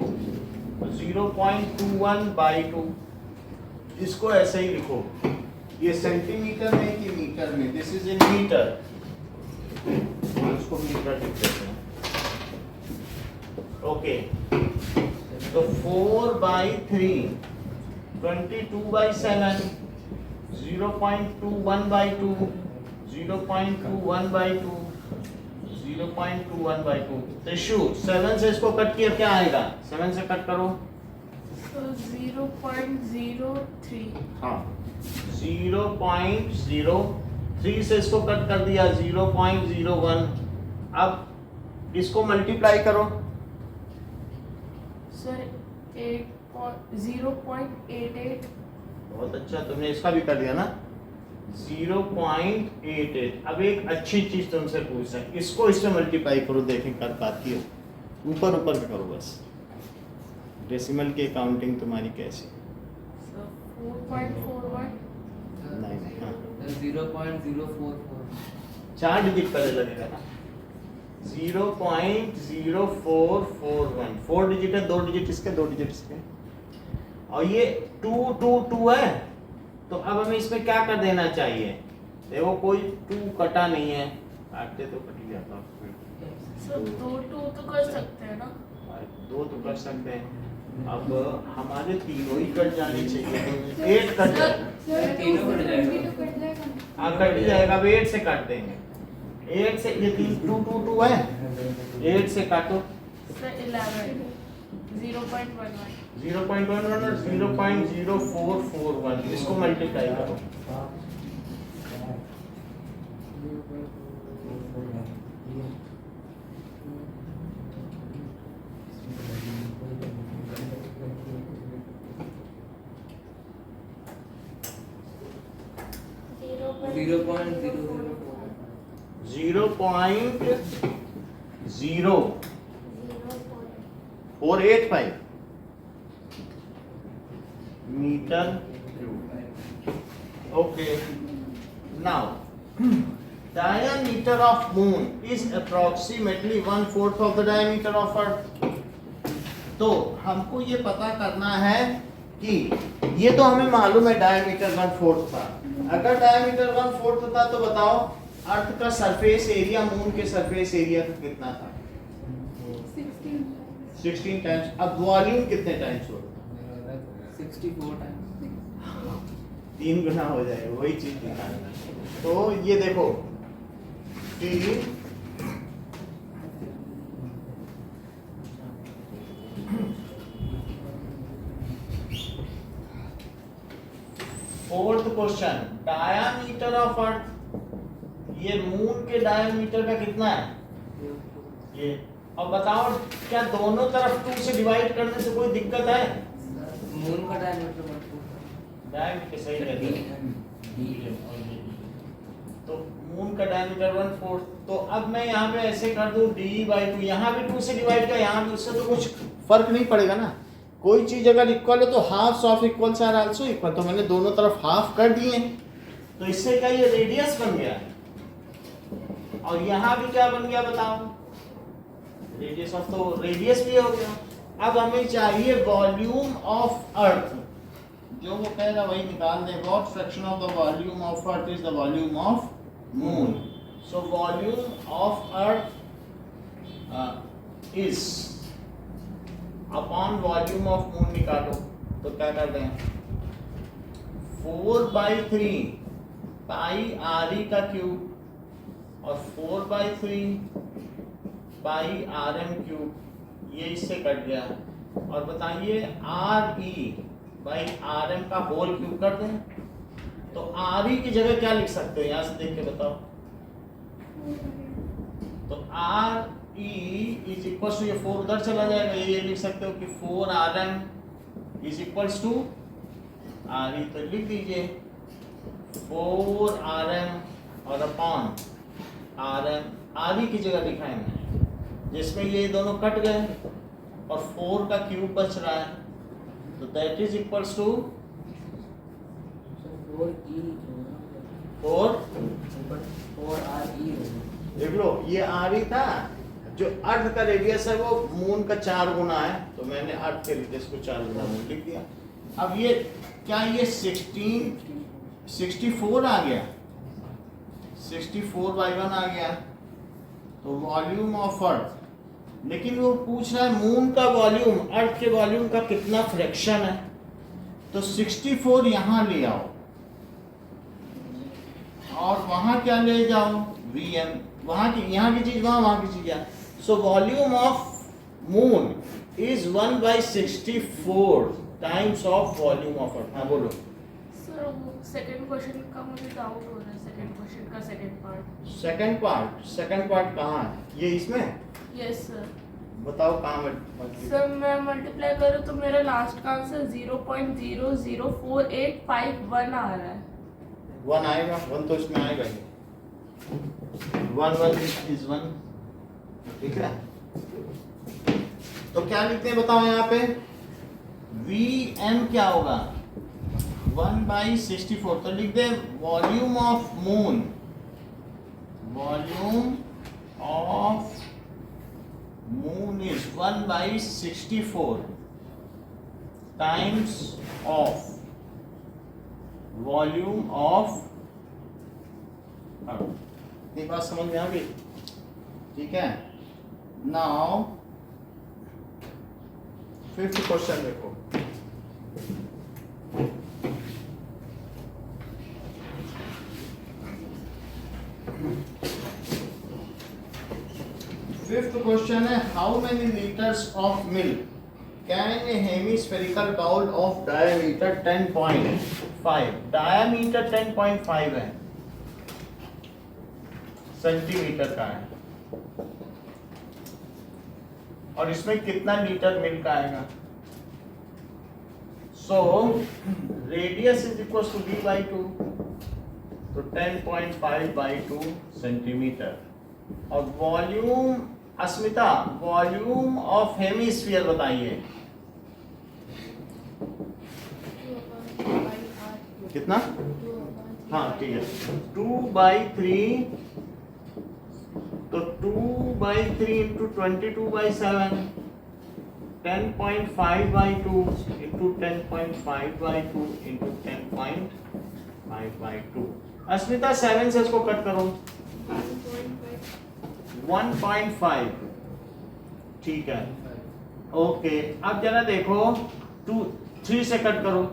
0.21/2। इसको ऐसे ही लिखो, ये सेंटीमीटर में कि मीटर में? दिस इज इन मीटर, इसको मीटर लिख देते हैं। ओके तो 4/3 22/7 0.21/2 0.21/2 0.21/2। तो शू 7 से इसको कट किया क्या आएगा? 7 से कट करो। So 0.03। हाँ 0.03 से इसको कट कर दिया 0.01। अब इसको मल्टीप्लाई करो। सर 0.88। बहुत अच्छा, तुमने इसका भी कर दिया ना 0.88। अब एक अच्छी चीज तुमसे पूछना है, इसको इसमें मल्टीप्लाई करो, देखें कर पाती हो। ऊपर ऊपर का करो बस, डेसिमल की काउंटिंग तुम्हारी कैसी? So 4.41। नहीं नहीं, हाँ 0.044 4 डिजिट पहले लगेगा ना। 0.0441 4 डिजिट है, 2 डिजिट इसके 2 डिजिट इसके, और ये 2 है। तो अब हमें इसमें क्या कर देना चाहिए? देखो कोई 2 कटा नहीं है, काटते तो कट ही जाता। सर 2 तो कर सकते हैं ना? 2 तो कर सकते हैं, अब हमारे तीनों ही कट जाने चाहिए। 8 कट जाएगा, तीनों कट जाएगा। हाँ कट ही जाएगा। अब 8 से काट देंगे, 8 से ये 2 है, 8 से काटो। सर 11 0.11 0.11 और 0.0441, इसको मल्टीप्लाई करो। Zero point 0.0485 metre cube. Okay now diameter of moon is approximately 1/4 of the diameter of earth। तो हमको ये पता करना है कि ये तो हमें मालूम है डायमीटर 1/4 था। अगर डायमीटर 1/4 था तो बताओ अर्थ का सरफेस एरिया मून के सरफेस एरिया का कितना था? 16 टाइम्स। अब वॉल्यूम कितने टाइम्स होगा? 64 टाइम्स। 3 गुना हो जाएगा, वही चीज निकालना। तो ये देखो कि fourth question, diameter of earth, ये मून के डायामीटर का कितना है ये, और बताओ क्या दोनों तरफ 2 से डिवाइड करने से कोई दिक्कत है? मून का डायमीटर डायमीटर सही रहता है, तो मून का डायमीटर 1/4। तो अब मैं यहाँ पे ऐसे कर दूं d/2, यहाँ भी 2 से डिवाइड किया, यहाँ भी, उससे तो कुछ फर्क नहीं पड़ेगा ना। कोई चीज अगर इक्वल है तो halves of equals are also equal, तो मैंने दोनों तरफ हाफ कर दिए, तो इससे क्या ये रेडियस बन गया, और यहाँ भी क्या बन गया बताओ, रेडियस ऑफ, तो रेडियस भी हो गया। अब हमें चाहिए वॉल्यूम ऑफ अर्थ, जो वो कह रहा वही निकाल दें। What fraction of the volume of earth is the volume of moon. So volume of earth is upon volume of moon निकालो, तो क्या कर दें, 4/3 पाई आर ई का क्यूब और 4/3 पाई आर एम क्यूब, ये इससे कट गया। और बताइए R E by R M का होल क्यूब कर दें, तो आर ई की जगह क्या लिख सकते हो, यहां से देख के बताओ। तो R E is equal to, ये 4 उधर चला जाएगा, ये लिख सकते हो कि 4rm is equals to R E, तो लिख दीजिए 4rm और अपॉन rm, आर ई की जगह लिखा है मैंने, जिसमें ये दोनों कट गए और 4 का क्यूब बच रहा है, तो that is equals to 4RE। देख लो ये आर ई था, जो अर्थ का रेडियस है वो मून का 4 गुना है, तो मैंने अर्थ के रेडियस को 4 गुना मून लिख दिया। अब ये क्या, ये 64 आ गया, 64/1 आ गया, तो वॉल्यूम ऑफ अर्थ। लेकिन वो पूछ रहा है मून का वॉल्यूम, अर्थ के वॉल्यूम का कितना फ्रैक्शन है, तो 64 यहाँ ले आओ और वहां क्या ले जाओ, Vm, वहां की, यहाँ की चीज वहां, वहां की चीज यहाँ। So volume of moon is 1/64 times of volume of अर्थ। हाँ बोलो। सर वो सेकंड क्वेश्चन का मुझे डाउट हो रहा है, सेकंड क्वेश्चन का सेकंड पार्ट कहाँ है, ये इसमें? Yes sir. बताओ कहाँ में। सर मैं मल्टीप्लाई करूँ तो मेरा लास्ट का आंसर 0.00485 आ रहा है। 1 आएगा, 1 तो इसमें आएगा ही, 1 इज 1, ठीक है। तो क्या लिखते हैं बताओ यहाँ पे, Vm क्या होगा, 1/64, तो लिख दे volume of moon, volume of moon is 1/64 times of volume of earth. ये बात समझ में आ गई, ठीक है। नाउ 5th क्वेश्चन देखो, फिफ्थ क्वेश्चन है, how many litres of milk can a hemispherical bowl of diameter 10.5, diameter 10.5 है, सेंटीमीटर का है, और इसमें कितना लीटर मिल्क आएगा। So radius is equal to d/2, तो 10.5/2 सेंटीमीटर। और volume, Asmita volume of hemisphere बताइए कितना। हाँ ठीक है, 2/3, तो 2/3 इंटू 22/7, 10.5/2 इंटू 10.5/2 इंटू 10.5/2। अस्मिता 7 से इसको कट करो, 1.5, ठीक है। ओके, अब जरा देखो 3 से कट करो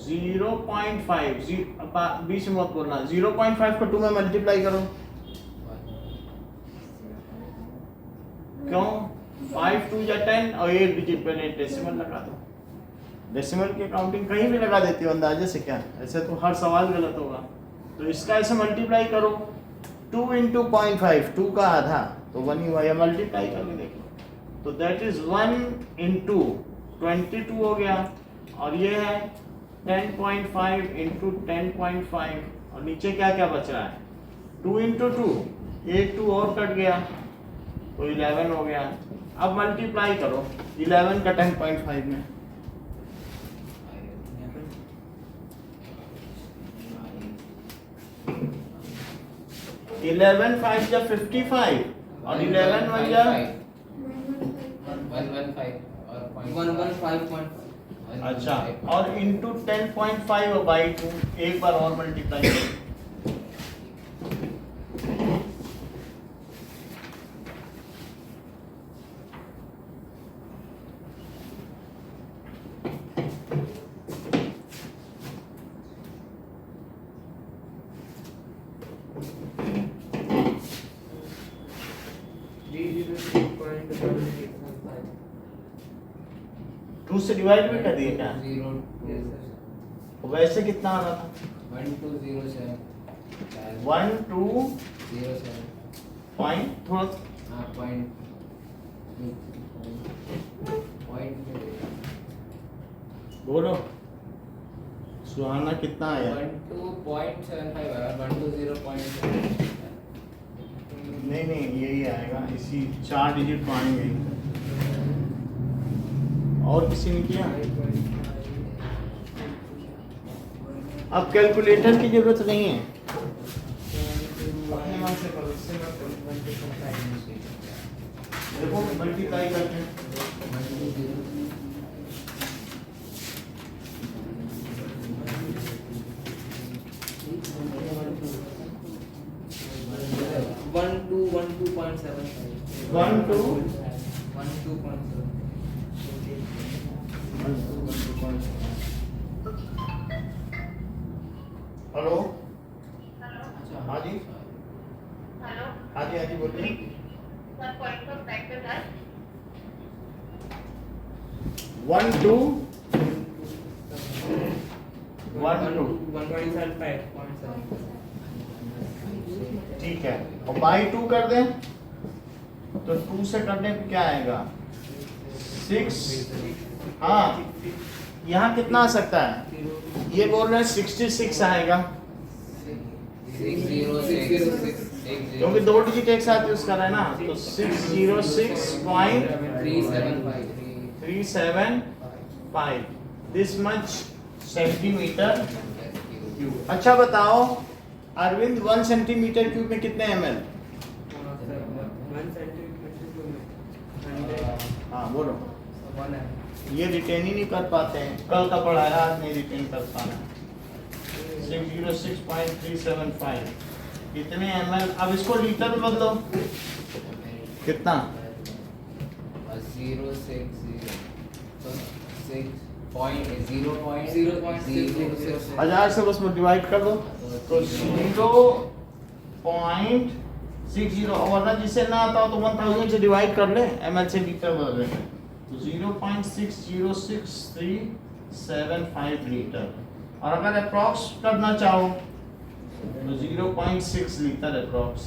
0.5 बीच में मत बोलना 0.5 को 2 में मल्टीप्लाई करो क्यों 5 2 या 10 और 8 डिजिट पे डेसिमल लगा दो डेसिमल की काउंटिंग कहीं भी लगा देती हो अंदाजे से क्या ऐसे तो हर सवाल गलत होगा तो इसका ऐसे मल्टीप्लाई करो 2 into 0.5 2 का आधा तो 1 ही हुआ या मल्टीप्लाई करके देखो तो दैट इज 1 into 22 हो गया और ये है 10.5 into 10.5 और नीचे क्या क्या बच रहा है 2 into 2 एक 2 और कट गया तो 11 हो गया अब मल्टीप्लाई करो 11 का 10.5 में 11 5 जा 55 और 11 1 जा 115 अच्छा और इंटू 10.5 बाई 2 एक बार और मल्टीप्लाई करो टू से डिवाइड भी कर दिए क्या वैसे कितना आ रहा था 1 2 पॉइंट थोड़ा बोलो सुहाना कितना आया नहीं यही आएगा इसी 4 डिजिट तो आएंगे और किसी ने किया अब कैलकुलेटर की जरूरत नहीं है अपने मन से करो इससे मत करो देखो मल्टीप्लाई करते हैं 1 2 हेलो हाँ जी हाँ जी बोलिए 1 2 ठीक है और बाई 2 कर दें तो 2 से करने पे क्या आएगा 6 हाँ यहाँ कितना आ सकता है ये बोल रहे हैं 66 आएगा क्योंकि 2 डिजिट एक साथ यूज कर रहे हैं ना तो 606.375 दिस मच सेंटीमीटर क्यूब अच्छा बताओ अरविंद 1 सेंटीमीटर क्यूब में कितने ml हाँ बोलो ये रिटेन ही नहीं कर पाते हैं कल का पढ़ाया आज नहीं रिटेन कर पाना 606.375 कितने ml अब इसको लीटर में बदलो कितना 1000 से बस डिवाइड कर दो तो 0.60 वरना जिसे ना आता हो तो 1000 से डिवाइड कर ले ml से लीटर बदल रहे हैं तो 0.606375 लीटर और अगर अप्रॉक्स करना चाहो तो 0.6 लीटर अप्रॉक्स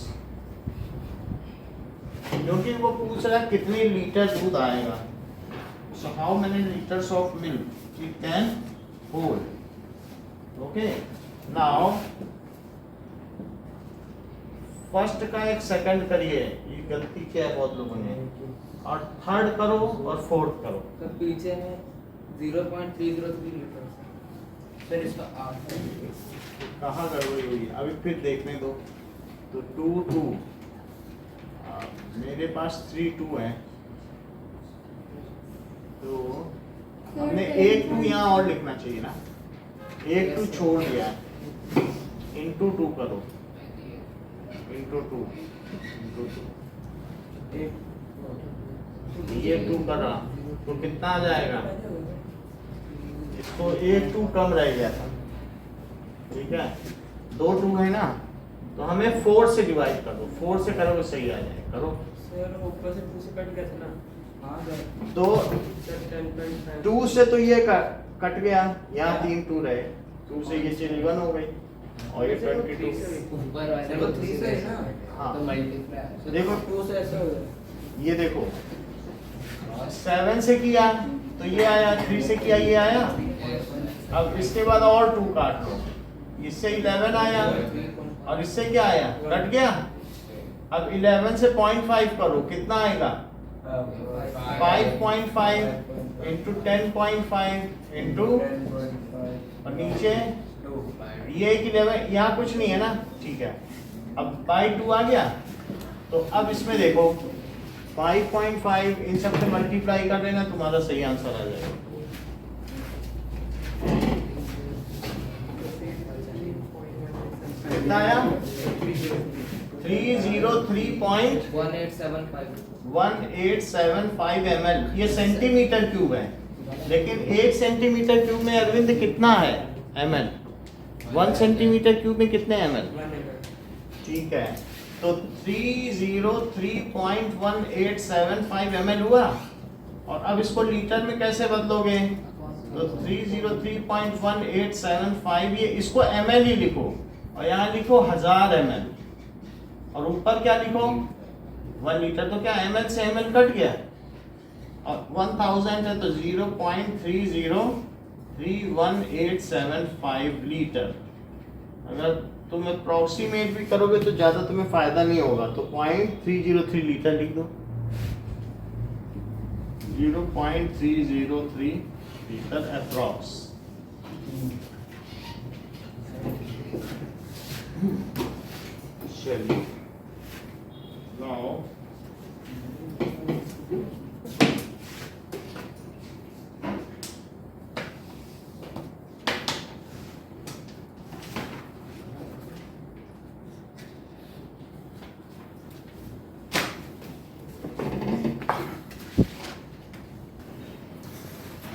क्योंकि वो पूछ रहा है कितने लीटर दूध आएगा so how many liters of milk it can hold okay now first का एक सेकंड करिए ये गलती क्या है बहुत लोगों ने और थर्ड करो और फोर्थ करो तो पीछे है 0.303 लीटर फिर इसका कहाँ गड़बड़ी हुई अभी फिर देखने दो तो 2 2 मेरे पास 3 2 है तो हमने एक 2 यहाँ और लिखना चाहिए ना एक 2 छोड़ दिया इंटू 2 करो इंटू 2 ये 2 कर रहा तो कितना आ जाएगा, इसको एक 2 कम रह गया था, ठीक है, 2 2 है ना, तो हमें 4 से डिवाइड कर दो, 4 से करोगे सही आ जाएगा, करो। सर ऊपर से 2 से कट गया था ना। हाँ सर। तो 2 से तो ये कट गया, यहाँ 3 2 रहे, 2 से ये चीज 1 हो गई और ये 22। ऊपर वाले चलो 3 से है ना। हाँ तो मल्टीप्लाई देखो 2 से ऐसे हो गया। ये देखो 7 से किया तो ये आया, 3 से किया ये आया, अब इसके बाद और 2 काट लो, इससे 11 आया और इससे क्या आया, कट गया। अब 11 से 0.5 करो, कितना आएगा, 5.5 इंटू 10.5 इंटू, और नीचे ये 11, यहाँ कुछ नहीं है ना, ठीक है। अब बाई 2 आ गया, तो अब इसमें देखो 5.5 इन सब से मल्टीप्लाई कर देना, तुम्हारा सही आंसर आ जाएगा। कितना आया, 303.1875 ml, ये सेंटीमीटर क्यूब है, लेकिन 1 सेंटीमीटर क्यूब में अरविंद कितना है ml, 1 सेंटीमीटर क्यूब में कितने ml, ठीक है, तो 303.1875 ml हुआ। और अब इसको लीटर में कैसे बदलोगे, तो 303.1875, ये इसको ml ही लिखो और यहाँ लिखो 1000 ml, और ऊपर क्या लिखो 1 लीटर, तो क्या ml से ml कट गया, और 1000 है तो 0.303185 लीटर। अगर तुम अप्रॉक्सीमेट भी करोगे तो ज्यादा तुम्हें फायदा नहीं होगा, तो 0.303 लीटर लिख दो, 0.303 लीटर अप्रॉक्स। चलिए नाउ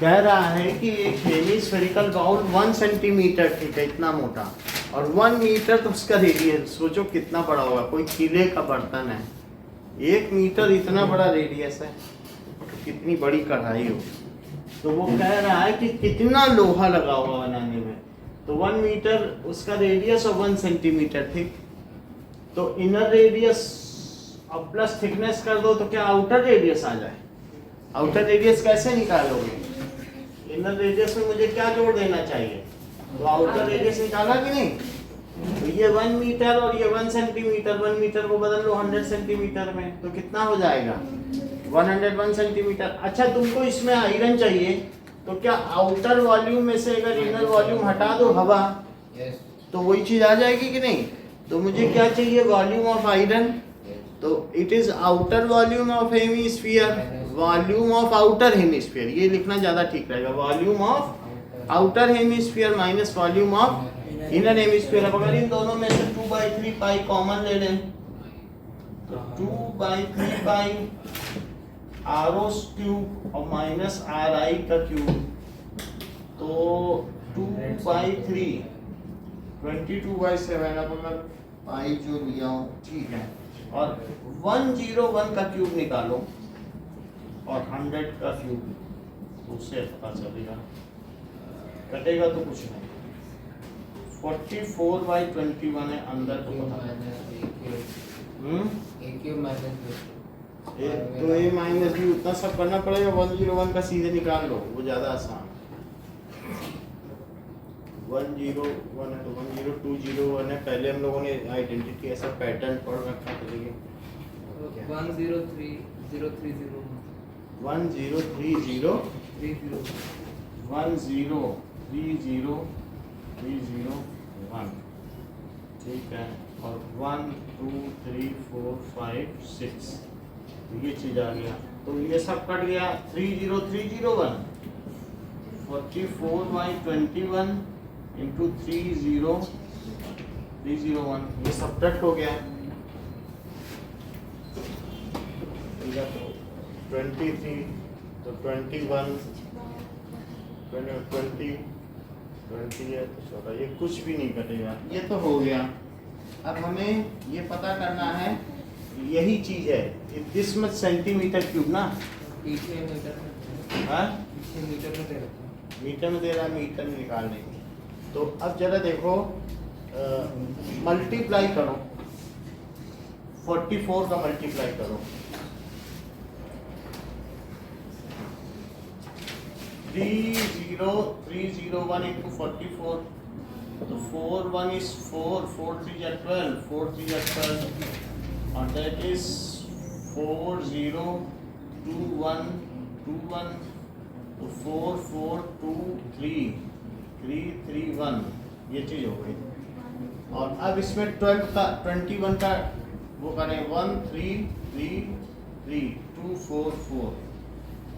कह रहा है कि एक हेमिस्फेरिकल बाउल 1 सेंटीमीटर, ठीक है, इतना मोटा, और 1 मीटर तो उसका रेडियस, सोचो कितना बड़ा होगा, कोई किले का बर्तन है, 1 मीटर इतना बड़ा रेडियस है, तो कितनी बड़ी कढ़ाई हो। तो वो कह रहा है कि कितना लोहा लगा हुआ बनाने में, तो 1 मीटर उसका रेडियस और 1 सेंटीमीटर, ठीक, तो इनर रेडियस और प्लस थिकनेस कर दो तो क्या आउटर रेडियस आ जाए। आउटर रेडियस कैसे निकालोगे, इनर रेडियस में मुझे क्या जोड़ देना चाहिए, तो आउटर रेडियस निकाला कि नहीं, तो ये 1 मीटर और ये 1 सेंटीमीटर, 1 मीटर को बदल लो 100 सेंटीमीटर में, तो कितना हो जाएगा 101 सेंटीमीटर। अच्छा तुमको इसमें आयरन चाहिए, तो क्या आउटर वॉल्यूम में से अगर इनर वॉल्यूम हटा दो हवा, तो वही चीज आ जाएगी कि नहीं। तो मुझे क्या चाहिए, वॉल्यूम ऑफ आयरन, तो it is outer volume of hemisphere, volume of outer hemisphere, ये लिखना ज्यादा ठीक रहेगा, volume of outer hemisphere minus volume of inner hemisphere. अब अगर इन दोनों में से 2/3 पाई कॉमन ले लें, तो 2/3 पाई आरओ क्यूब और माइनस आर आई का क्यूब, तो 2/3 22/7, अब मैं पाई जो लिया हूँ, ठीक है, और 101 का क्यूब निकालो और 100 का क्यूब, उससे पता चलेगा, कटेगा तो कुछ नहीं, 44/21 है अंदर तो पता तो ए माइनस बी उतना सब करना पड़ेगा, 101 का सीधे निकाल लो, वो ज्यादा आसान। 101 है तो 10201 है, पहले हम लोगों ने आइडेंटिटी ऐसा पैटर्न पढ़ रखा, चलिए 103030 1030301, ठीक है, और 1 2 3 4 5 6, ये चीज आ गया, तो ये सब कट गया, 30301 44/21 इंटू 30301, ये सब कट हो गया, कटेगा तो 23, तो 21, 20 है तो 14, ये कुछ भी नहीं कटेगा। ये तो हो गया। अब हमें ये पता करना है, यही चीज है, दिस मच सेंटीमीटर क्यूब ना, पीछे मीटर में, हाँ पीछे मीटर में दे रखा है। मीटर में दे रहा है, मीटर में निकाल लेंगे। तो अब जरा देखो, मल्टीप्लाई करो, 44 का मल्टीप्लाई करो, 30301 into 44, तो 4 1 is 4, 4 3 are 12, 4 3 are 12, and that is 402121, तो 4 4 2 3 3 3 1, ये चीज हो गई। और अब इसमें 12 का 21 का वो करें, 1 3 3 3 2 4 4,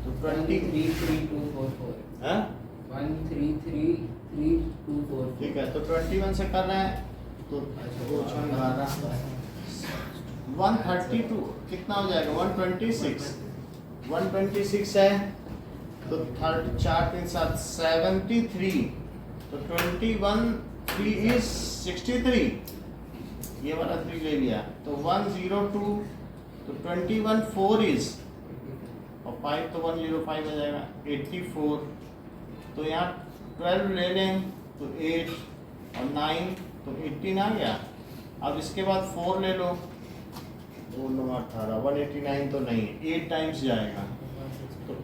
तो 1333244 है 1333244 ठीक है। तो 21 से कर रहे हैं तो 132 कितना हो जाएगा, 126 है, तो 4 3 7 73, तो 21 3 is 63, ये वाला 3 ले लिया, तो 102, तो 21 4 is, और 5 तो 105 आ जाएगा, 84, तो यहाँ 12 ले लें तो 8 और 9 तो 18 आ गया। अब इसके बाद 4 ले लो, 2 9 18, 189 तो नहीं, 8 टाइम्स जाएगा, तो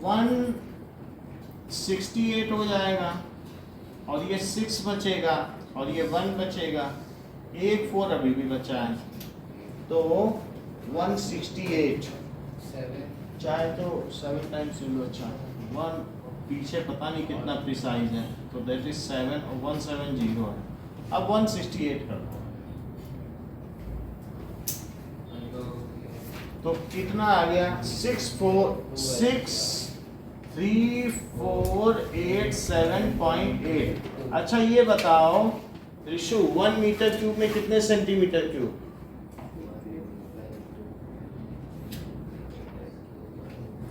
168 हो जाएगा, और ये 6 बचेगा, और ये 1 बचेगा, एक 4 अभी भी बचा है, तो 168, 7 चाहे तो 7 टाइम्स लो, अच्छा 1 पीछे पता नहीं कितना प्रिसाइज है, तो दैट इज 7 और 170 है। अब 168 कर दो, तो कितना आ गया, 63487.8। अच्छा ये बताओ ऋषु, 1 मीटर क्यूब में कितने सेंटीमीटर क्यूब?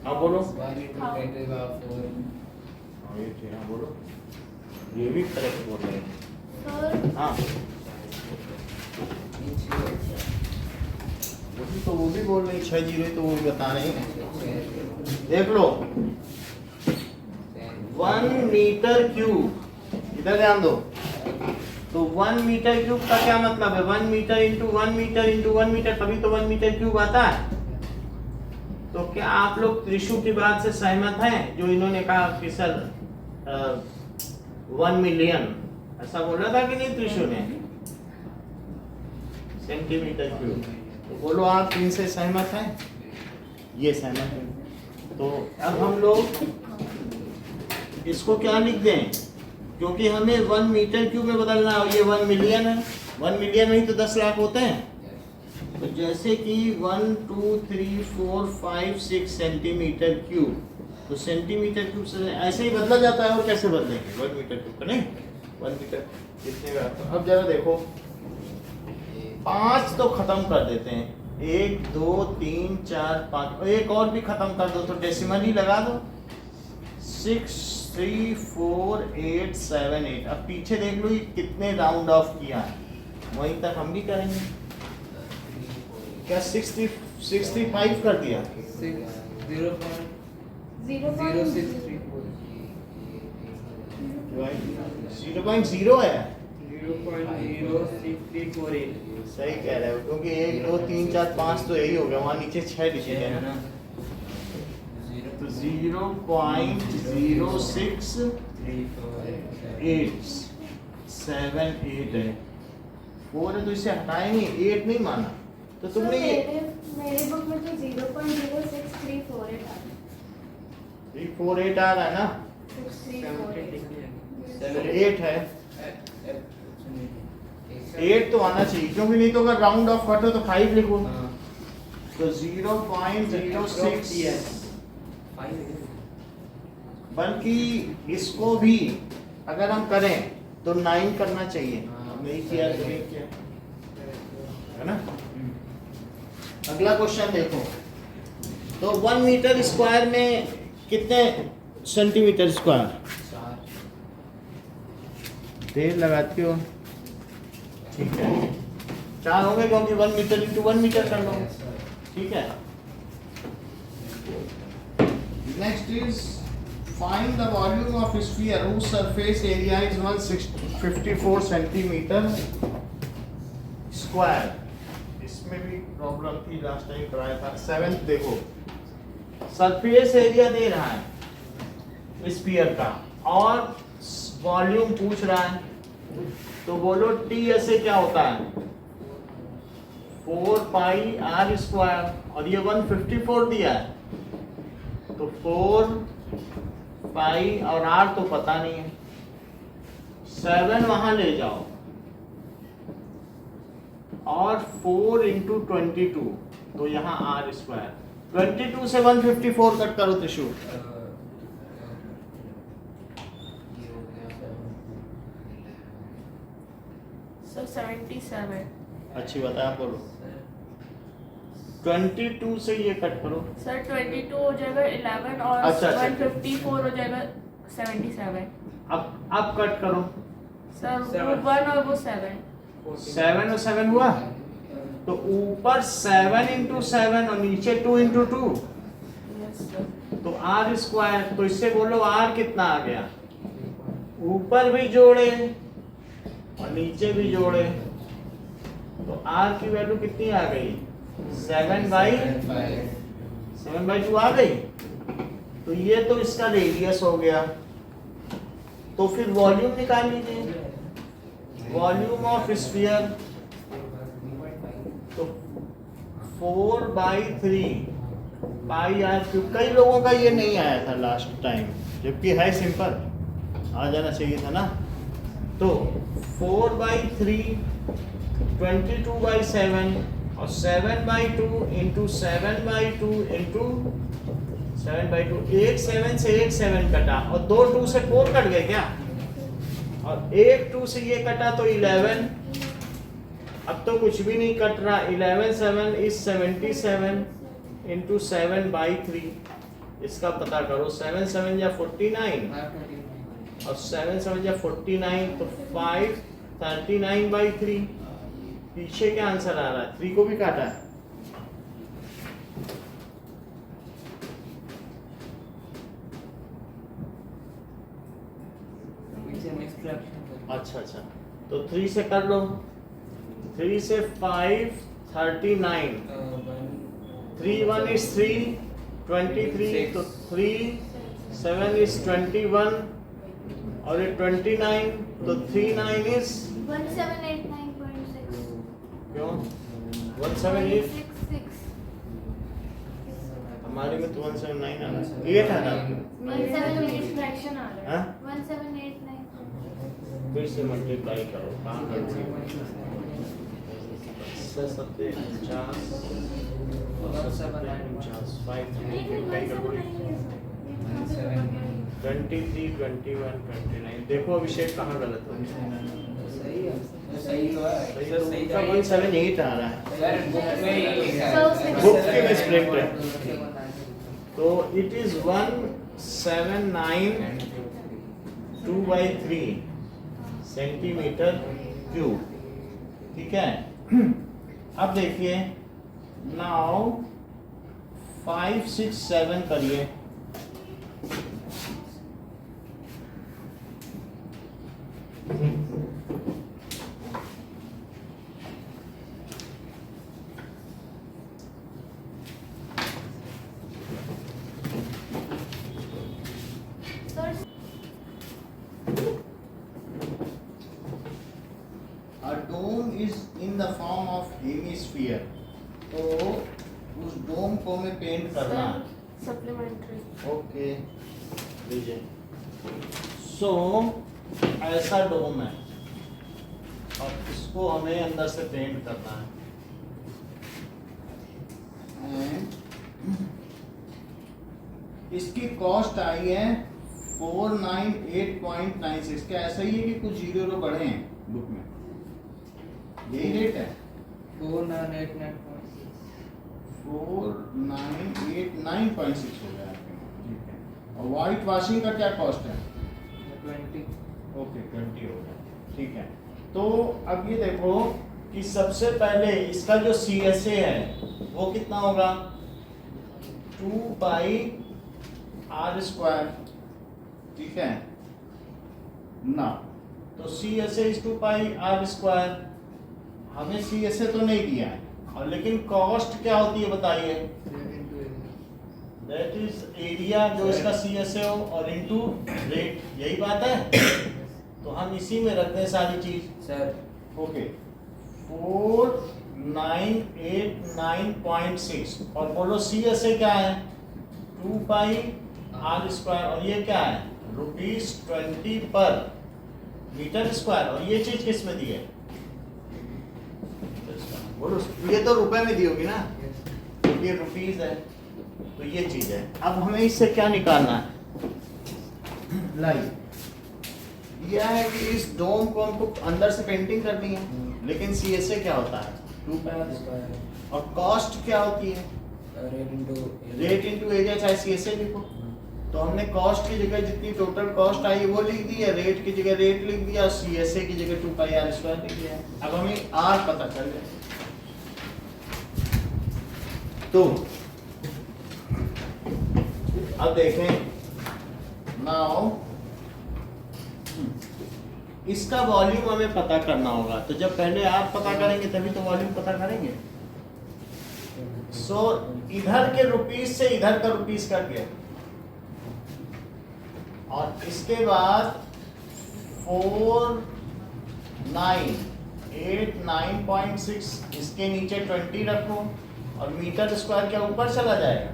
हाँ बोलो, ये ठीक है, बोलो, ये भी करेक्ट बोल रहे हैं। हाँ वही तो, वो भी बोल रहे हैं 60, तो वो भी बता रहे हैं। देख लो 1 मीटर क्यूब, इधर ध्यान दो, तो 1 मीटर क्यूब का क्या मतलब है, 1 metre into 1 metre into 1 metre, तभी तो 1 मीटर क्यूब आता है। तो क्या आप लोग त्रिशु की बात से सहमत हैं, जो इन्होंने कहा कि सर 1 मिलियन, ऐसा बोला था कि नहीं त्रिशु ने, सेंटीमीटर क्यूब? तो बोलो आप 3 से सहमत हैं? ये सहमत है। तो अब हम लोग इसको क्या लिख दें, क्योंकि हमें 1 मीटर क्यूब में बदलना है, और ये 1 मिलियन है, 1 मिलियन नहीं तो 10 लाख होते हैं। तो जैसे कि 1 2 3 4 5 6 सेंटीमीटर क्यूब, तो सेंटीमीटर क्यूब से ऐसे ही बदला जाता है, और कैसे बदलेंगे 1 मीटर क्यूब का, नहीं 1 मीटर कितने का। तो अब जरा देखो, 5 तो खत्म कर देते हैं, 1 2 3 4 5, एक और भी खत्म कर दो, तो डेसिमल ही लगा दो, 6 3 4 8 7 8। अब पीछे देख लो ये कितने राउंड ऑफ किया है, वहीं तक हम भी करेंगे। क्या 65 कर दिया, 0.0 है, 0.06348 सही कह रहे हो, क्योंकि 1 2 3 4 5 तो यही हो गया, वहाँ नीचे 6 डिजिट है ना, तो 0.06878 है, 4 है तो इसे हटाए नहीं, 8 नहीं माना, तो तुमने ये मेरे बुक में तो 0.06348 आ 348 आ रहा है ना, 8 है, 8 तो आना चाहिए, क्योंकि नहीं तो अगर राउंड ऑफ कटो तो 5 लिखो, तो 0.06, बल्कि इसको भी अगर हम करें तो 9 करना चाहिए, नहीं किया तो नहीं किया, है ना। अगला क्वेश्चन देखो। तो 1 मीटर स्क्वायर में कितने सेंटीमीटर स्क्वायर? 4 देर लगाती हो, ठीक है 4 हो गए क्योंकि 1 मीटर इंटू 1 मीटर कर लो, ठीक है। Next is find the volume of sphere whose surface area is 154 centimetre square. इसमें भी प्रॉब्लम थी, लास्ट टाइम कराया था। 7th देखो, सरफेस एरिया दे रहा है स्फीयर का और वॉल्यूम पूछ रहा है, तो बोलो टी ऐसे क्या होता है 4 पाई आर स्क्वायर, और ये 154 दिया है, तो 4 पाई और आर तो पता नहीं है, 7 वहां ले जाओ और 4 इंटू 22, तो यहाँ आर स्क्वायर। 22 से 154 कट करो त्रिशूल। सर 77। अच्छी बात है, आप बोलो। 22 से ये कट करो। सर 22 हो जाएगा 11 और अच्छा, अच्छा। 154 हो जाएगा 77। अब कट करो। सर वो 7 1 और वो 7। 7 और 7 हुआ, तो ऊपर 7 इंटू 7 और नीचे 2 इंटू 2, यस सर। तो आर स्क्वायर। तो इससे बोलो आर कितना आ गया, ऊपर भी जोड़े और नीचे भी जोड़े, तो आर की वैल्यू कितनी आ गई 7/2 आ गई। तो ये तो इसका रेडियस हो गया। तो फिर वॉल्यूम निकाल लीजिए, वॉल्यूम ऑफ स्फीयर, तो 4/3 पाई आर क्यूब। कई लोगों का ये नहीं आया था लास्ट टाइम, जबकि है सिंपल, आ जाना चाहिए था ना। तो 4/3 22/7 और 7/2 इंटू 7/2 इंटू 7/2। एक 7 से एक 7 कटा और 2 2 से 4 कट गए क्या, और एक 2 से ये कटा तो 11। अब तो कुछ भी नहीं कट रहा। 11 7 इज 77 इंटू 7/3। इसका पता करो, 7 7 या 49 और 7 7 या 49, तो 539/3। पीछे क्या आंसर आ रहा है, 3 को भी काटा है। अच्छा अच्छा, तो 3 से कर लो। 3 से 539, 3 1 is 3 23, तो 3 7 is 21 और ये 29, तो 3 9 is 1789.6 क्यों 178? 6 हमारे में तो 179 आ रहा है, ये था ना। 178 फ्रैक्शन आ रहा हाँ? है 1789 फिर से मल्टीप्लाई करो, कहाँ करते हैं 50 23 21 29। देखो अभिषेक कहाँ गलत हो गया। सही तो है। सही तो उनका 178 आ रहा है, यार बुक में ही लिखा है। बुक के मिस्टेक है। तो इट इज 179 2/3 सेंटीमीटर क्यूब, ठीक है। अब देखिए, नाउ 5 6 7 करिए। A dome is in the form of hemisphere, तो उस डोम को मैं पेंट करना है। सप्लीमेंट्री। ओके लीजिए। सो ऐसा डोम है और इसको हमें अंदर से पेंट करना है। इसकी कॉस्ट आई है 498.96। क्या ऐसा ही है कि कुछ जीरो बढ़े हैं बुक में? यही रेट है। 4989.6 4989.6 हो गया आपके पास, ठीक है। और वाइट वॉशिंग का क्या कॉस्ट है? 20 ओके 20 हो गया, ठीक है। तो अब ये देखो कि सबसे पहले इसका जो CSA है वो कितना होगा? 2 पाई r स्क्वायर, ठीक है ना। तो CSA is 2 pi r square. हमें CSA तो नहीं दिया है, और लेकिन कॉस्ट क्या होती है बताइए? दैट इज एरिया जो इसका CSA हो और इनटू रेट, यही बात है। तो हम इसी में रखते हैं सारी चीज। सर ओके 4989.6 और बोलो CSA क्या है? 2 पाई r स्क्वायर, और ये क्या है? ₹20 पर मीटर स्क्वायर। और ये चीज किस में दी है? बोलो, ये तो रुपए में दी होगी ना, ये रुपीस है, तो ये चीज है। अब हमें इससे क्या निकालना है? लाइक यह है कि इस डोम को हमको अंदर से पेंटिंग करनी है, लेकिन CSA क्या होता है? 2 पाई r स्क्वायर। और कॉस्ट क्या होती है? रेट इनटू एरिया, चाहे CSA लिखो। तो हमने कॉस्ट की जगह जितनी टोटल कॉस्ट आई वो लिख दी है, रेट की जगह रेट लिख दिया, और CSA की जगह 2 पाई r स्क्वायर लिख दिया। अब हमें r पता चल गया। तो अब देखें नाउ इसका वॉल्यूम हमें पता करना होगा। तो जब पहले आप पता करेंगे तभी तो वॉल्यूम पता करेंगे। सो इधर के रुपीस से इधर का रुपीस कट गया, और इसके बाद 4989.6 इसके नीचे 20 रखो, और मीटर स्क्वायर क्या ऊपर चला जाएगा?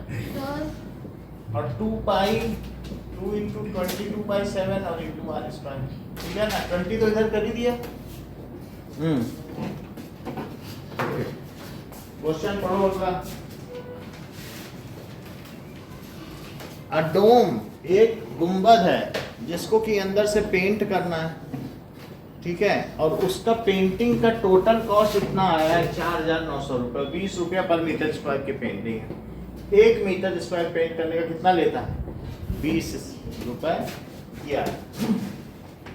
और 2 पाई 2 इंटू 20 2 पाई 7 और इंटू r स्क्वायर, ठीक है ना। 20 तो इधर कर ही दिया। क्वेश्चन पढ़ो अगला। अ डोम एक गुंबद है जिसको कि अंदर से पेंट करना है, ठीक है, और उसका पेंटिंग का टोटल कॉस्ट इतना आया है 4900 रुपये। 20 रुपया पर मीटर स्क्वायर की पेंटिंग है। 1 मीटर स्क्वायर पेंट करने का कितना लेता है? 20 रुपए किया।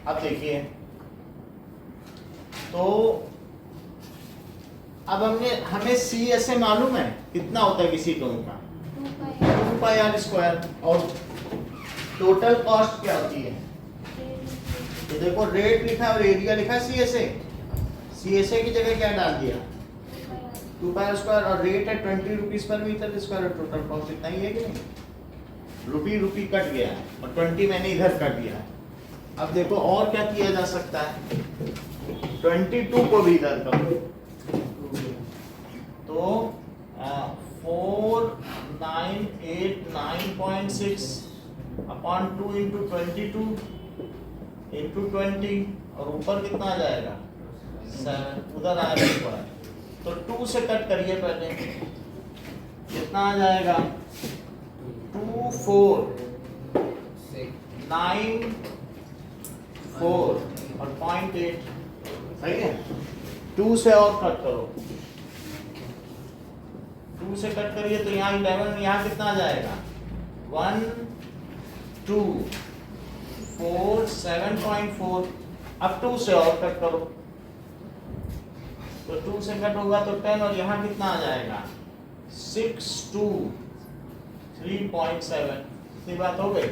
अब देखिए, तो अब हमें CSA मालूम है कितना होता है किसी डोम का? 2 पाई r स्क्वायर। और टोटल कॉस्ट क्या होती है? तो देखो रेट लिखा और एरिया लिखा CSA। CSA की जगह क्या डाल दिया? 2 पाई r स्क्वायर, और रेट है 20 रुपीस पर मीटर स्क्वायर। टोटल कॉस्ट इतना ही है कि नहीं? रुपी कट गया है, और 20 मैंने इधर कर दिया है। अब देखो और क्या किया जा सकता है? 22 को भी इधर करो, तो 4989.6 अपॉन 2 इंटू 22 इंटू 20, और ऊपर कितना आ जाएगा? 7, उधर आएगा ऊपर। तो 2 से कट करिए पहले, कितना आ जाएगा? 2494 और 0.8, सही है। 2 से और कट करो, 2 से कट करिए तो यहाँ 11, यहाँ कितना आ जाएगा? 1 2 4 7.4। अब 2 से और कट करो, तो 2 से कट होगा तो 10, और यहाँ कितना आ जाएगा? 6 2 3.7। इतनी बात हो गई,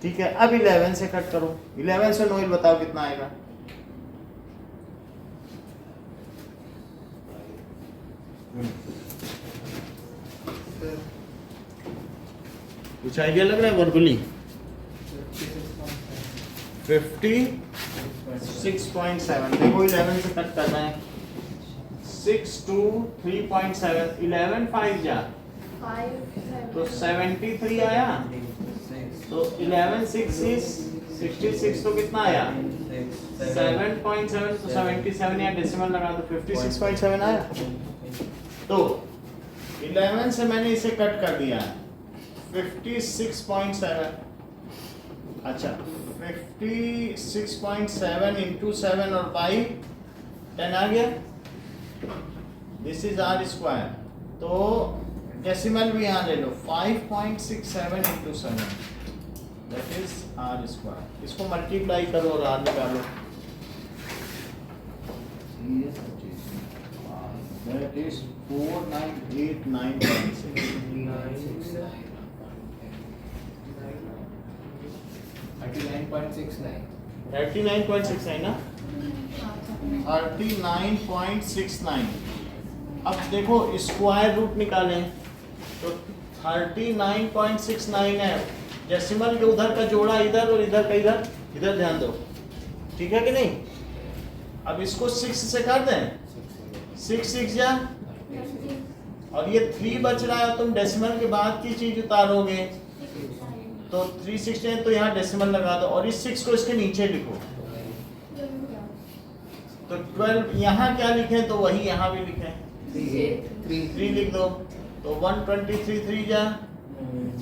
ठीक है। अब 11 से कट करो, 11 से नोएल बताओ कितना आएगा? कुछ आइडिया लग रहा है? वर्बली 56.7। देखो 11 से कट करना है। 6 2 3.7, 11 5 जा तो 73 आया। तो 11 6 is 66, तो कितना आया? 7.7, तो 77 या डेसिमल लगा तो 56.7 आया। तो 11 से मैंने इसे कट कर दिया 56.7। अच्छा 56.7 इंटू 7 और बाई 10 आ गया। This is r square. तो डेसिमल भी यहाँ ले लो 5.67 into 7 that is r square. इसको मल्टीप्लाई करो और आर निकालो दैट इज 4989.6। 39.69 ना 39.69। अब देखो स्क्वायर रूट निकालें तो 39.69 है। डेसिमल के उधर का जोड़ा इधर और इधर का इधर, इधर ध्यान दो, ठीक है कि नहीं। अब इसको 6 से कर दें, 6 6 जा, और ये 3 बच रहा है। तुम डेसिमल के बाद की चीज उतारोगे तो 316, तो यहाँ डेसिमल लगा दो और इस 6 को इसके नीचे लिखो। तो 12 यहाँ क्या लिखें तो वही यहाँ भी लिखें, 3 लिख दो। तो 123 3 जा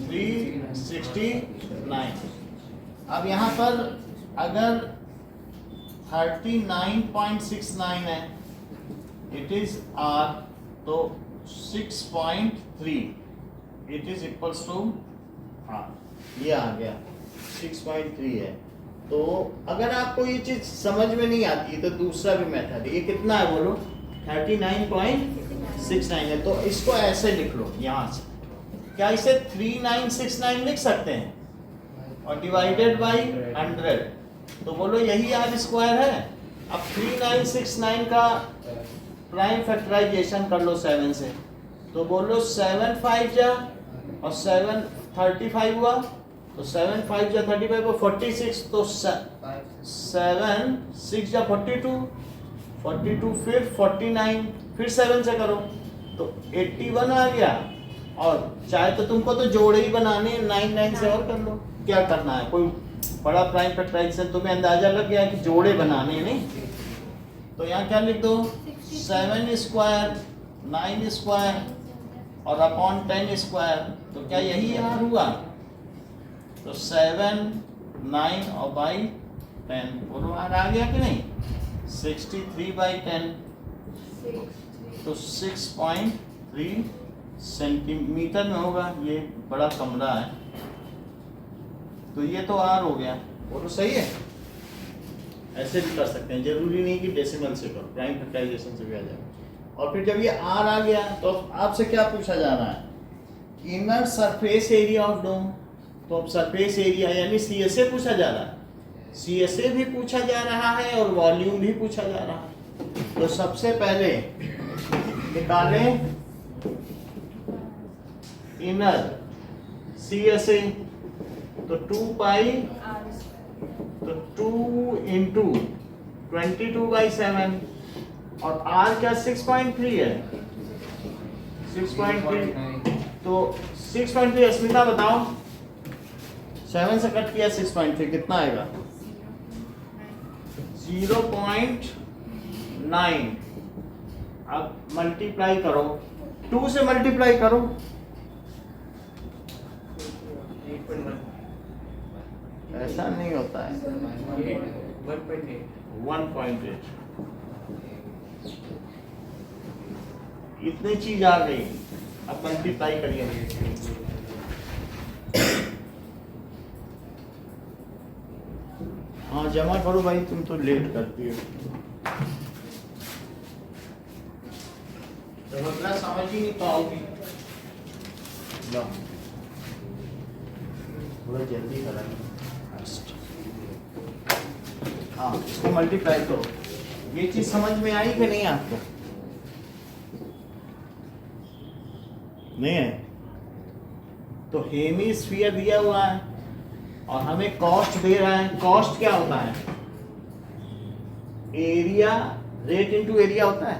369। अब यहाँ पर अगर 39.69 है इट इज आर, तो 6.3 it is equals to r. ये आ गया 6.3 है। तो अगर आपको ये चीज समझ में नहीं आती तो दूसरा भी मेथड, ये कितना है बोलो 39.69 है। तो इसको ऐसे लिख लो यहाँ से, क्या इसे 3969 लिख सकते हैं और डिवाइडेड बाई 100, तो बोलो यही आर स्क्वायर है। अब 3969 का प्राइम फैक्टराइजेशन कर लो 7 से, तो बोलो 7 5 जा और 7 35 हुआ, तो 7 5 जा 35 और 46, तो 7 6 जा 42 फिर 49, फिर 7 से करो तो 81 आ गया। और चाहे तो तुमको तो जोड़े ही बनाने, 9 से और कर लो, क्या करना है, कोई बड़ा प्राइम फैक्टराइजेशन तुम्हें अंदाजा लग गया कि जोड़े बनाने नहीं। तो यहाँ क्या लिख दो 7 स्क्वायर 9 स्क्वायर और अपॉन 10 स्क्वायर, तो क्या यही यहाँ हुआ। तो 7 9 और बाई 10 बोलो आ गया कि नहीं, 63 बाई 10, तो 6.3 सेंटीमीटर में होगा। ये बड़ा कमरा है, तो ये तो आर हो गया, बोलो सही है। ऐसे भी कर सकते हैं, जरूरी नहीं कि डेसिमल से करो, प्राइम फैक्टराइजेशन से भी आ जाए। और फिर जब ये आर आ गया तो आपसे क्या पूछा जा रहा है, inner surface area of dome. तो अब सरफेस एरिया यानी सीएसए पूछा जा रहा है, सीएसए भी पूछा जा रहा है और वॉल्यूम भी पूछा जा रहा है। तो सबसे पहले निकालें इनर सीएसए, तो 2 पाई, तो 2 इंटू 22/7 और आर क्या 6.3 है, 6.3, तो 6.3 अस्मिता बताओ, 7 से कट किया 6.3 कितना आएगा 0.9। अब मल्टीप्लाई करो, 2 से मल्टीप्लाई करो, 8.1 ऐसा नहीं होता है 1.8। इतनी चीज आ गई, अब मल्टीप्लाई करिए। हाँ जमा करो भाई, तुम तो लेट करती हो, तो मतलब समझ ही नहीं पाओगी। लो थोड़ा जल्दी करेंगे। हाँ इसको मल्टीप्लाई करो। ये चीज समझ में आई कि नहीं आपको, नहीं है। तो हेमिस्फीयर दिया हुआ है और हमें कॉस्ट दे रहा है। कॉस्ट क्या होता है, एरिया रेट इनटू एरिया होता है।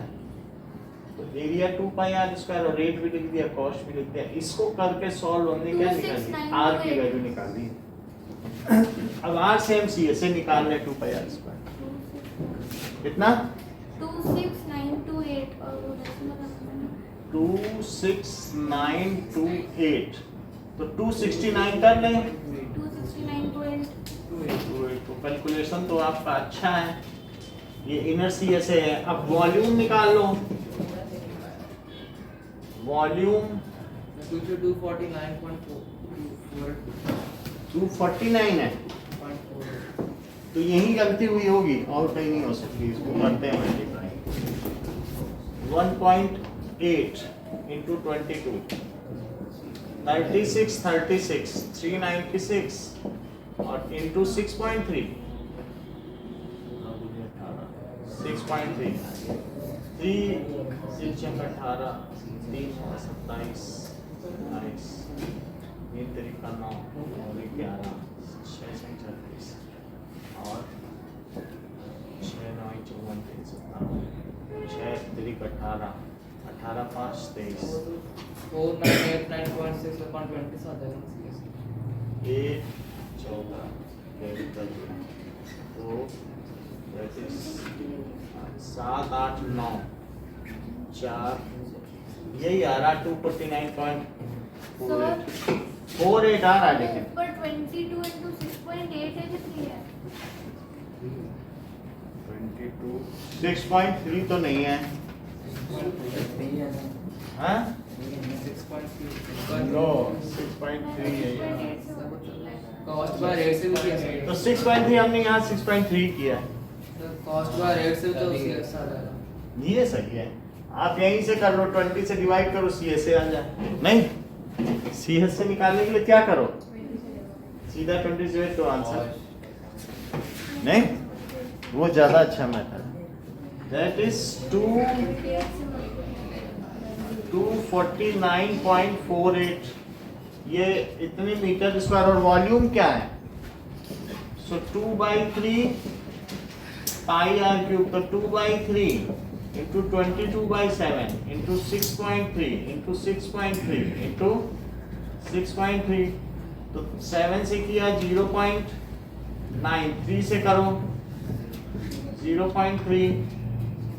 तो एरिया 2 पाई आर स्क्वायर और रेट भी लिख दिया, कॉस्ट भी लिख दिया। इसको करके सॉल्व हमने क्या निकाल दी, आर की वैल्यू निकाल दी। अब आर से हम सीएसए निकाल रहे 2 पाई आर स्क्वायर, कितना 26928 और वो डेसिमल 26928, तो 269 कर लें। 269.8 तो कैलकुलेशन तो आपका अच्छा है। ये इनर सीएसए है। अब वॉल्यूम निकाल लो, वॉल्यूम 249 है, तो यही गलती हुई होगी और कहीं नहीं हो सकती। इसको करते हैं मल्टीप्लाई 1.8 into 22 36 396 और into 6.3 6.3 3 18 3 27 28 3 तरीका 9 और 11 6 36 और 6 9 54 6 3 18 18 5 23 4989.6 upon 20 आ जाएगा ये 14 कैपिटल तो 7 8 9 4 यही आ रहा 249.48 आ रहा है लेकिन ऊपर 22 into 6.8 है कि 3 है? 22 6.3 तो नहीं है, हाँ? नो 6.3 है ये। कॉस्ट बाय रेट से भी किया है। तो 6.3 हमने यहाँ 6.3 किया है, कॉस्ट बाय रेट से तो CS आ जाएगा। ये सही है। आप यहीं से कर लो, 20 से डिवाइड करो, CS से आ जाए। नहीं, CS से निकालने के लिए क्या करो, सीधा 20 से तो आंसर नहीं, वो ज्यादा अच्छा मेथड। दैट इज 249.48, ये इतने मीटर स्क्वायर। और वॉल्यूम क्या है, सो 2/3 पाई r क्यूब, तो 2/3 into 22/7 into 6.3 into 6.3 into 6.3, तो 7 से किया 0.9, 3 से करो 0.3,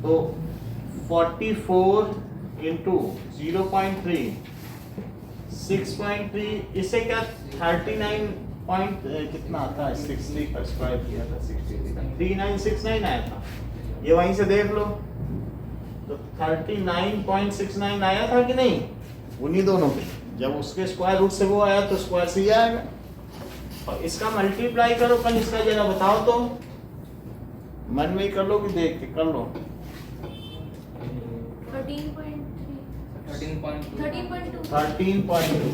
तो 44 into 0.3 6.3, इससे क्या 39 पॉइंट कितना आता है, 60 का स्क्वायर किया था 63 का 3969 आया था, ये वहीं से देख लो। तो 39.69 आया था कि नहीं, उन्हीं दोनों के। जब उसके स्क्वायर रूट से वो आया तो स्क्वायर से ही आएगा। और इसका मल्टीप्लाई करो, कल इसका जरा बताओ तो, मन में ही कर लो कि देख के कर लो। 13.2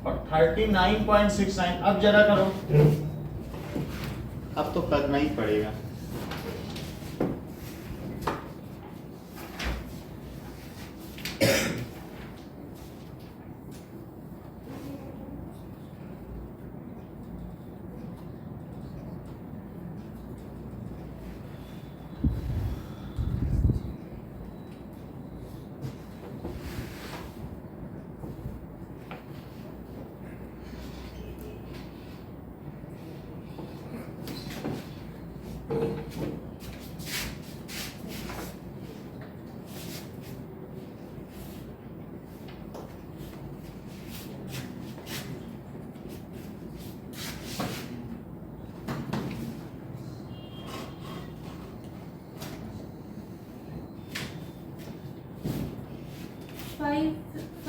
और 39.69, अब जरा करो, अब तो करना ही पड़ेगा।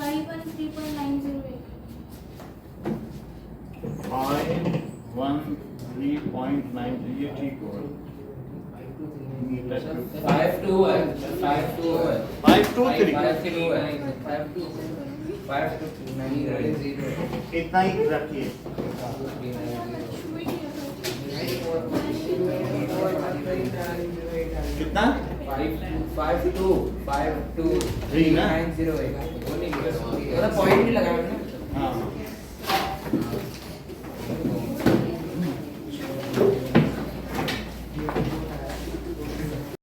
Five and 3.908. 513.9, ये ठीक होगा। 5-2 है, 5-2 है। 523 इतना ही रखिए। कितना 5-2 3 ना, पॉइंट भी लगाया ना। हाँ